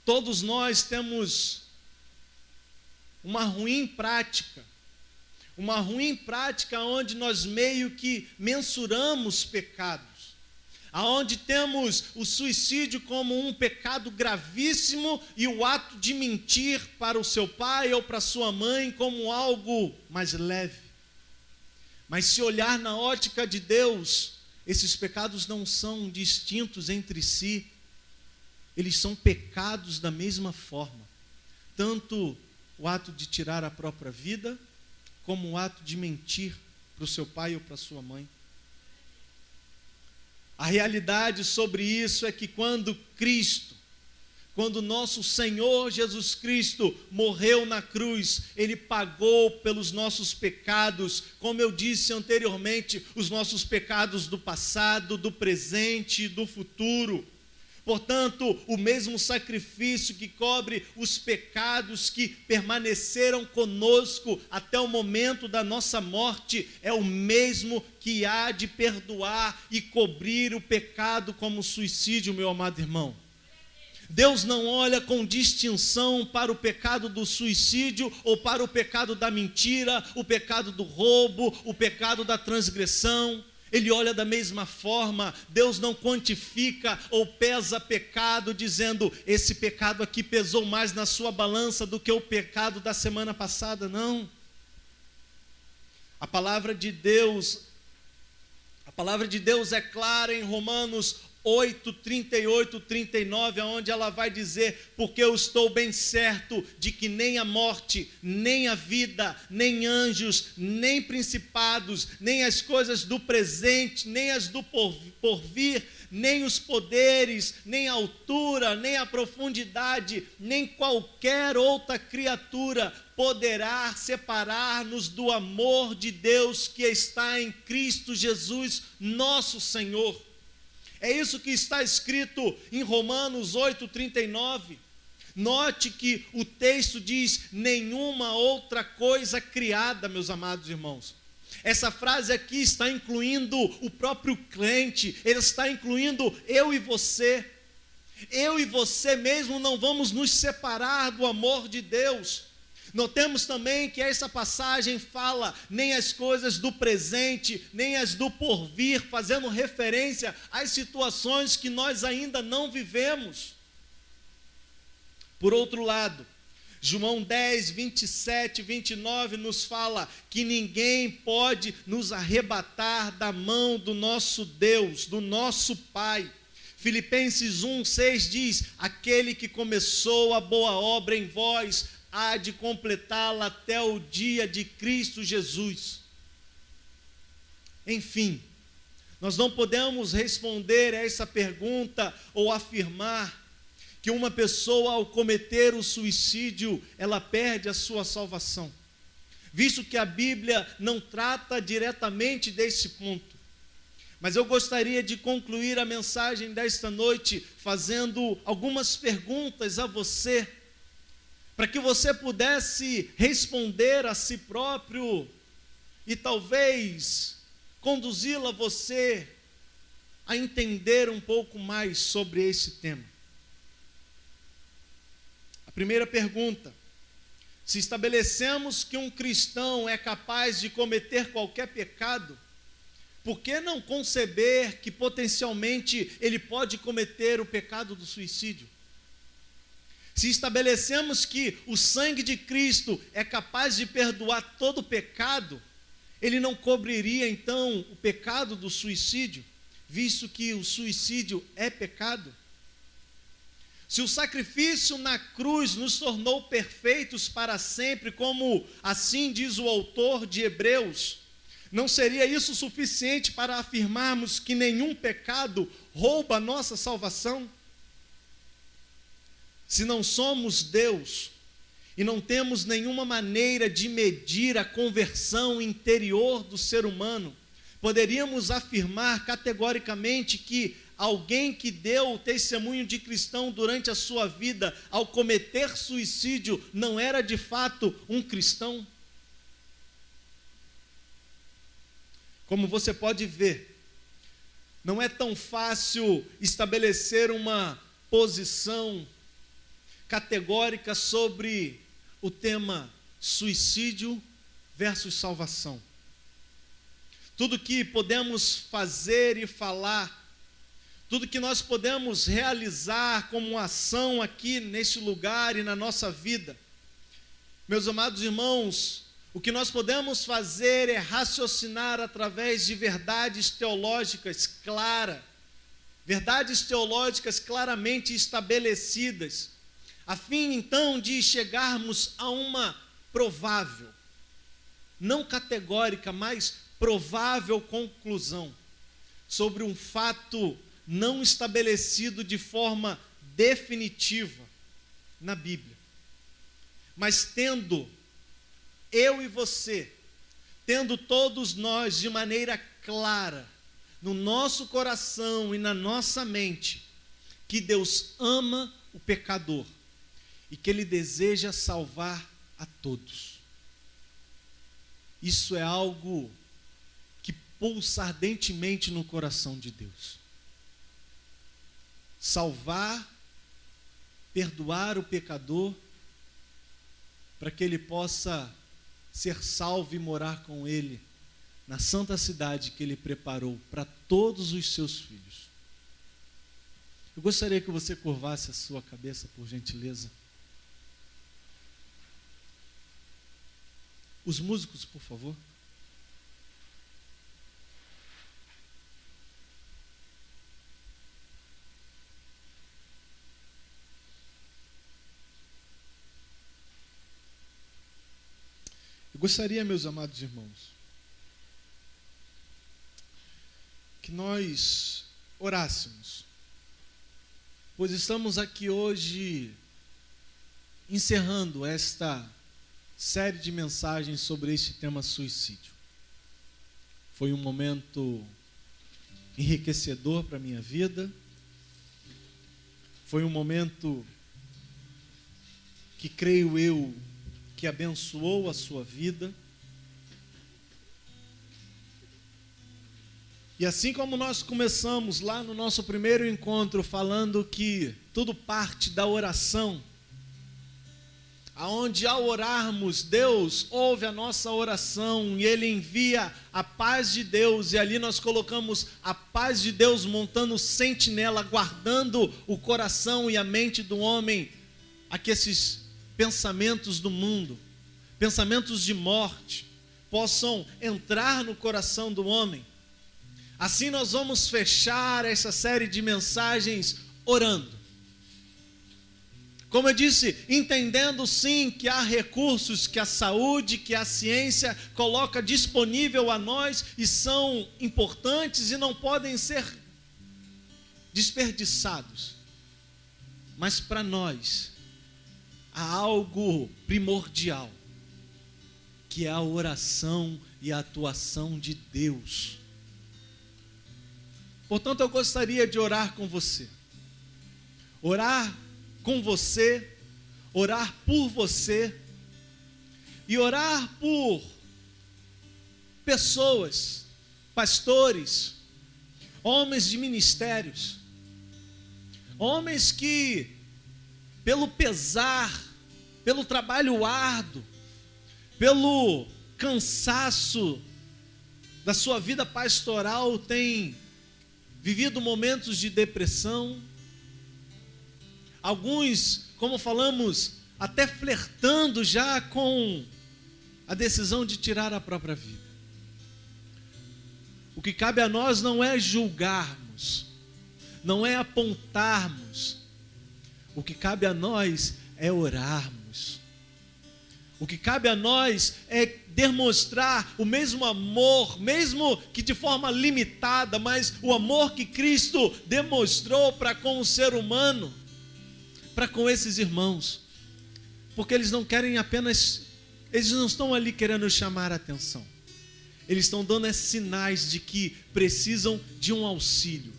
todos nós temos uma ruim prática onde nós meio que mensuramos pecados, aonde temos o suicídio como um pecado gravíssimo e o ato de mentir para o seu pai ou para sua mãe como algo mais leve. Mas se olhar na ótica de Deus, esses pecados não são distintos entre si, eles são pecados da mesma forma, tanto o ato de tirar a própria vida, como o ato de mentir para o seu pai ou para a sua mãe. A realidade sobre isso é que quando nosso Senhor Jesus Cristo morreu na cruz, Ele pagou pelos nossos pecados, como eu disse anteriormente, os nossos pecados do passado, do presente e do futuro. Portanto, o mesmo sacrifício que cobre os pecados que permaneceram conosco até o momento da nossa morte, é o mesmo que há de perdoar e cobrir o pecado como suicídio, meu amado irmão. Deus não olha com distinção para o pecado do suicídio ou para o pecado da mentira, o pecado do roubo, o pecado da transgressão. Ele olha da mesma forma. Deus não quantifica ou pesa pecado dizendo, esse pecado aqui pesou mais na sua balança do que o pecado da semana passada, não. A palavra de Deus é clara em Romanos 8, 38, 39, onde ela vai dizer: porque eu estou bem certo de que nem a morte, nem a vida, nem anjos, nem principados, nem as coisas do presente, nem as do porvir, nem os poderes, nem a altura, nem a profundidade, nem qualquer outra criatura poderá separar-nos do amor de Deus que está em Cristo Jesus, nosso Senhor. É isso que está escrito em Romanos 8,39. Note que o texto diz: nenhuma outra coisa criada, meus amados irmãos. Essa frase aqui está incluindo o próprio crente, ele está incluindo eu e você. Eu e você mesmo não vamos nos separar do amor de Deus. Notemos também que essa passagem fala nem as coisas do presente, nem as do porvir, fazendo referência às situações que nós ainda não vivemos. Por outro lado, João 10, 27, 29 nos fala que ninguém pode nos arrebatar da mão do nosso Deus, do nosso Pai. Filipenses 1, 6 diz: aquele que começou a boa obra em vós, há de completá-la até o dia de Cristo Jesus. Enfim, nós não podemos responder a essa pergunta ou afirmar que uma pessoa, ao cometer o suicídio, ela perde a sua salvação, visto que a Bíblia não trata diretamente desse ponto. Mas eu gostaria de concluir a mensagem desta noite fazendo algumas perguntas a você, para que você pudesse responder a si próprio e talvez conduzi-la você a entender um pouco mais sobre esse tema. A primeira pergunta: se estabelecemos que um cristão é capaz de cometer qualquer pecado, por que não conceber que potencialmente ele pode cometer o pecado do suicídio? Se estabelecemos que o sangue de Cristo é capaz de perdoar todo pecado, ele não cobriria então o pecado do suicídio, visto que o suicídio é pecado? Se o sacrifício na cruz nos tornou perfeitos para sempre, como assim diz o autor de Hebreus, não seria isso suficiente para afirmarmos que nenhum pecado rouba a nossa salvação? Se não somos Deus e não temos nenhuma maneira de medir a conversão interior do ser humano, poderíamos afirmar categoricamente que alguém que deu o testemunho de cristão durante a sua vida, ao cometer suicídio, não era de fato um cristão? Como você pode ver, não é tão fácil estabelecer uma posição categórica sobre o tema suicídio versus salvação. Tudo que podemos fazer e falar, tudo que nós podemos realizar como ação aqui neste lugar e na nossa vida, meus amados irmãos, o que nós podemos fazer é raciocinar através de verdades teológicas claras, verdades teológicas claramente estabelecidas, a fim então de chegarmos a uma provável, não categórica, mas provável conclusão sobre um fato não estabelecido de forma definitiva na Bíblia, mas tendo eu e você, tendo todos nós de maneira clara no nosso coração e na nossa mente que Deus ama o pecador e que Ele deseja salvar a todos. Isso é algo que pulsa ardentemente no coração de Deus. Salvar, perdoar o pecador, para que ele possa ser salvo e morar com Ele na santa cidade que Ele preparou para todos os seus filhos. Eu gostaria que você curvasse a sua cabeça, por gentileza. Os músicos, por favor. Eu gostaria, meus amados irmãos, que nós orássemos, pois estamos aqui hoje encerrando esta série de mensagens sobre este tema suicídio. Foi um momento enriquecedor para a minha vida, foi um momento que creio eu que abençoou a sua vida. E assim como nós começamos lá no nosso primeiro encontro falando que tudo parte da oração, aonde ao orarmos Deus ouve a nossa oração e Ele envia a paz de Deus, e ali nós colocamos a paz de Deus montando sentinela, guardando o coração e a mente do homem, a que esses pensamentos do mundo, pensamentos de morte, possam entrar no coração do homem. Assim nós vamos fechar essa série de mensagens orando. Como eu disse, entendendo sim que há recursos que a saúde, que a ciência coloca disponível a nós e são importantes e não podem ser desperdiçados. Mas para nós há algo primordial, que é a oração e a atuação de Deus. Portanto, eu gostaria de orar com você. Orar com você, orar por você e orar por pessoas, pastores, homens de ministérios, homens que, pelo pesar, pelo trabalho árduo, pelo cansaço da sua vida pastoral, têm vivido momentos de depressão. Alguns, como falamos, até flertando já com a decisão de tirar a própria vida. O que cabe a nós não é julgarmos, não é apontarmos. O que cabe a nós é orarmos. O que cabe a nós é demonstrar o mesmo amor, mesmo que de forma limitada, mas o amor que Cristo demonstrou para com o ser humano, para com esses irmãos, porque eles não querem apenas, eles não estão ali querendo chamar a atenção, eles estão dando sinais de que precisam de um auxílio,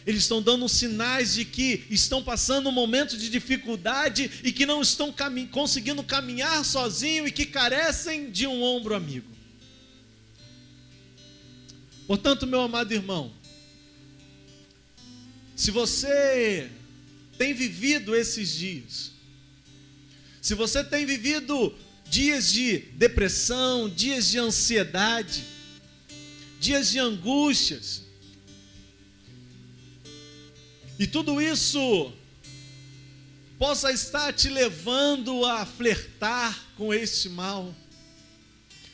eles estão dando sinais de que estão passando um momento de dificuldade e que não estão conseguindo caminhar sozinho e que carecem de um ombro amigo. Portanto, meu amado irmão, se você tem vivido esses dias, se você tem vivido dias de depressão, dias de ansiedade, dias de angústias, e tudo isso possa estar te levando a flertar com este mal,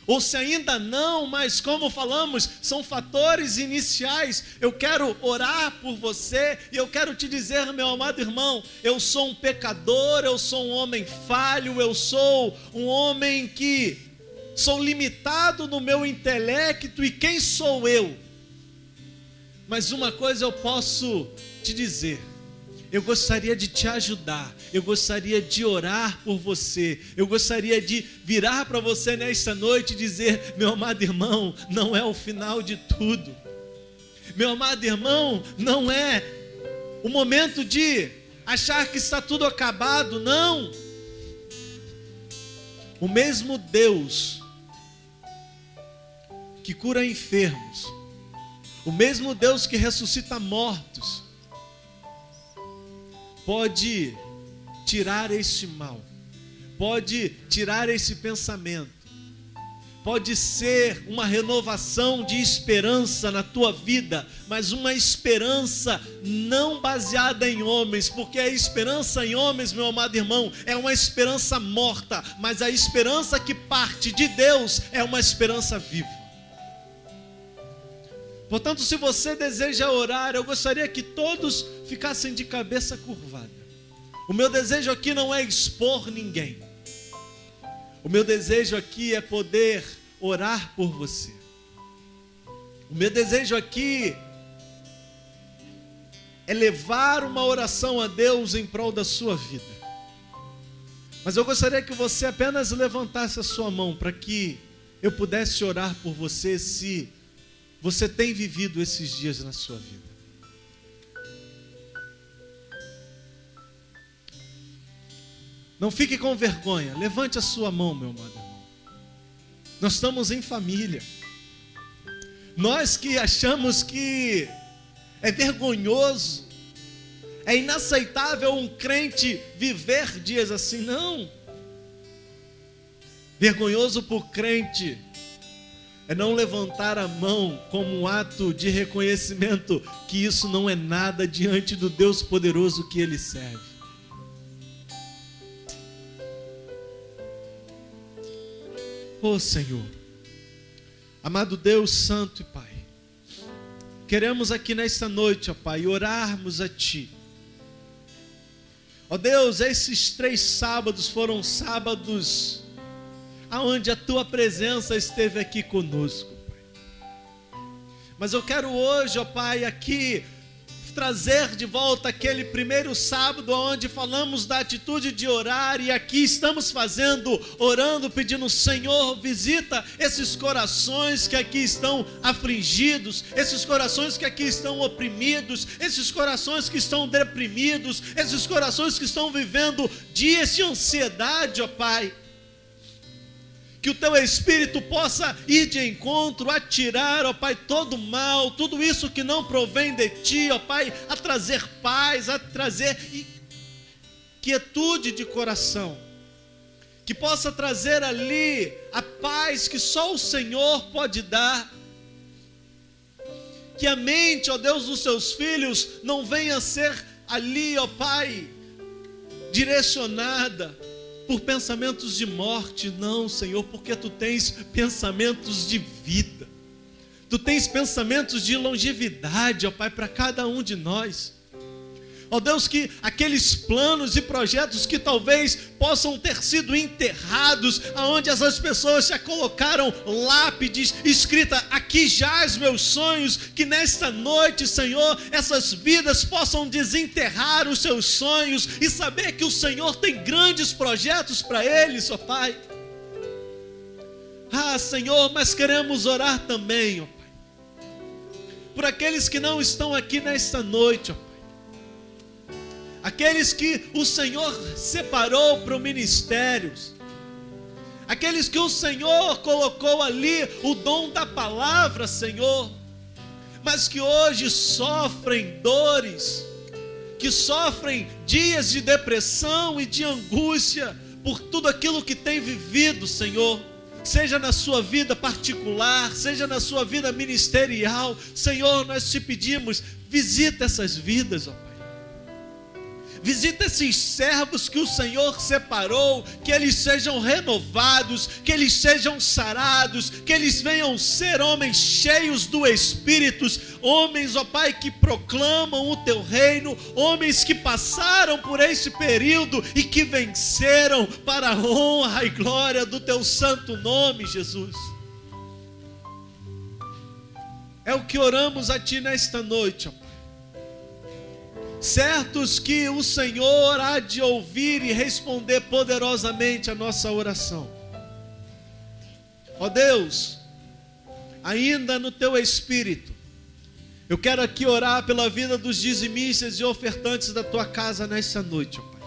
ou se ainda não, mas como falamos, são fatores iniciais, eu quero orar por você, e eu quero te dizer, meu amado irmão, eu sou um pecador, eu sou um homem falho, eu sou um homem que sou limitado no meu intelecto, e quem sou eu? Mas uma coisa eu posso te dizer, eu gostaria de te ajudar, eu gostaria de orar por você, eu gostaria de virar para você nesta noite e dizer, meu amado irmão, não é o final de tudo, meu amado irmão, não é o momento de achar que está tudo acabado, não. O mesmo Deus que cura enfermos, o mesmo Deus que ressuscita mortos, pode tirar este mal, pode tirar esse pensamento, pode ser uma renovação de esperança na tua vida, mas uma esperança não baseada em homens, porque a esperança em homens, meu amado irmão, é uma esperança morta, mas a esperança que parte de Deus é uma esperança viva. Portanto, se você deseja orar, eu gostaria que todos ficassem de cabeça curvada. O meu desejo aqui não é expor ninguém. O meu desejo aqui é poder orar por você. O meu desejo aqui é levar uma oração a Deus em prol da sua vida. Mas eu gostaria que você apenas levantasse a sua mão para que eu pudesse orar por você, se você tem vivido esses dias na sua vida. Não fique com vergonha, levante a sua mão, meu amado irmão. Nós estamos em família. Nós que achamos que é vergonhoso, é inaceitável um crente viver dias assim, não. Vergonhoso por crente é não levantar a mão como um ato de reconhecimento que isso não é nada diante do Deus poderoso que ele serve. Oh Senhor, amado Deus Santo e Pai, queremos aqui nesta noite, ó Pai, orarmos a Ti. Ó Deus, esses 3 sábados foram sábados aonde a Tua presença esteve aqui conosco, Pai. Mas eu quero hoje, ó Pai, aqui trazer de volta aquele primeiro sábado onde falamos da atitude de orar, e aqui estamos orando, pedindo: Senhor, visita esses corações que aqui estão afligidos, esses corações que aqui estão oprimidos, esses corações que estão deprimidos, esses corações que estão vivendo dias de ansiedade, ó Pai. Que o Teu Espírito possa ir de encontro, a tirar, ó Pai, todo mal, tudo isso que não provém de Ti, ó Pai, a trazer paz, a trazer quietude de coração. Que possa trazer ali a paz que só o Senhor pode dar. Que a mente, ó Deus, dos Seus filhos não venha a ser ali, ó Pai, direcionada por pensamentos de morte, não, Senhor, porque Tu tens pensamentos de vida, Tu tens pensamentos de longevidade, ó Pai, para cada um de nós. Ó Deus, que aqueles planos e projetos que talvez possam ter sido enterrados, aonde essas pessoas já colocaram lápides escrita: aqui jaz meus sonhos, que nesta noite, Senhor, essas vidas possam desenterrar os seus sonhos e saber que o Senhor tem grandes projetos para eles, ó Pai. Ah, Senhor, mas queremos orar também, ó Pai, por aqueles que não estão aqui nesta noite, ó Pai. Aqueles que o Senhor separou para o ministério, aqueles que o Senhor colocou ali o dom da palavra, Senhor, mas que hoje sofrem dores, que sofrem dias de depressão e de angústia por tudo aquilo que tem vivido, Senhor, seja na sua vida particular, seja na sua vida ministerial. Senhor, nós te pedimos, visita essas vidas, ó Pai. Visita esses servos que o Senhor separou, que eles sejam renovados, que eles sejam sarados, que eles venham ser homens cheios do Espírito, homens, ó Pai, que proclamam o Teu reino, homens que passaram por esse período e que venceram para a honra e glória do Teu santo nome, Jesus. É o que oramos a Ti nesta noite, ó Pai. Certos que o Senhor há de ouvir e responder poderosamente a nossa oração. Ó Deus, ainda no Teu Espírito, eu quero aqui orar pela vida dos dizimistas e ofertantes da Tua casa nessa noite, ó Pai.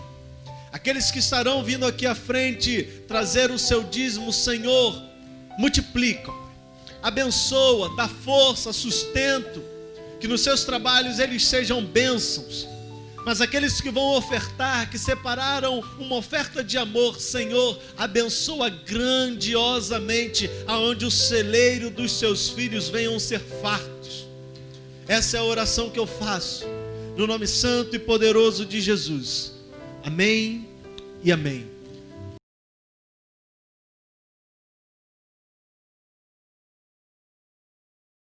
Aqueles que estarão vindo aqui à frente trazer o seu dízimo, Senhor, multiplica, ó Pai. Abençoa, dá força, sustento, que nos seus trabalhos eles sejam bênçãos. Mas aqueles que vão ofertar, que separaram uma oferta de amor, Senhor, abençoa grandiosamente, aonde o celeiro dos seus filhos venham ser fartos. Essa é a oração que eu faço, no nome santo e poderoso de Jesus. Amém e amém.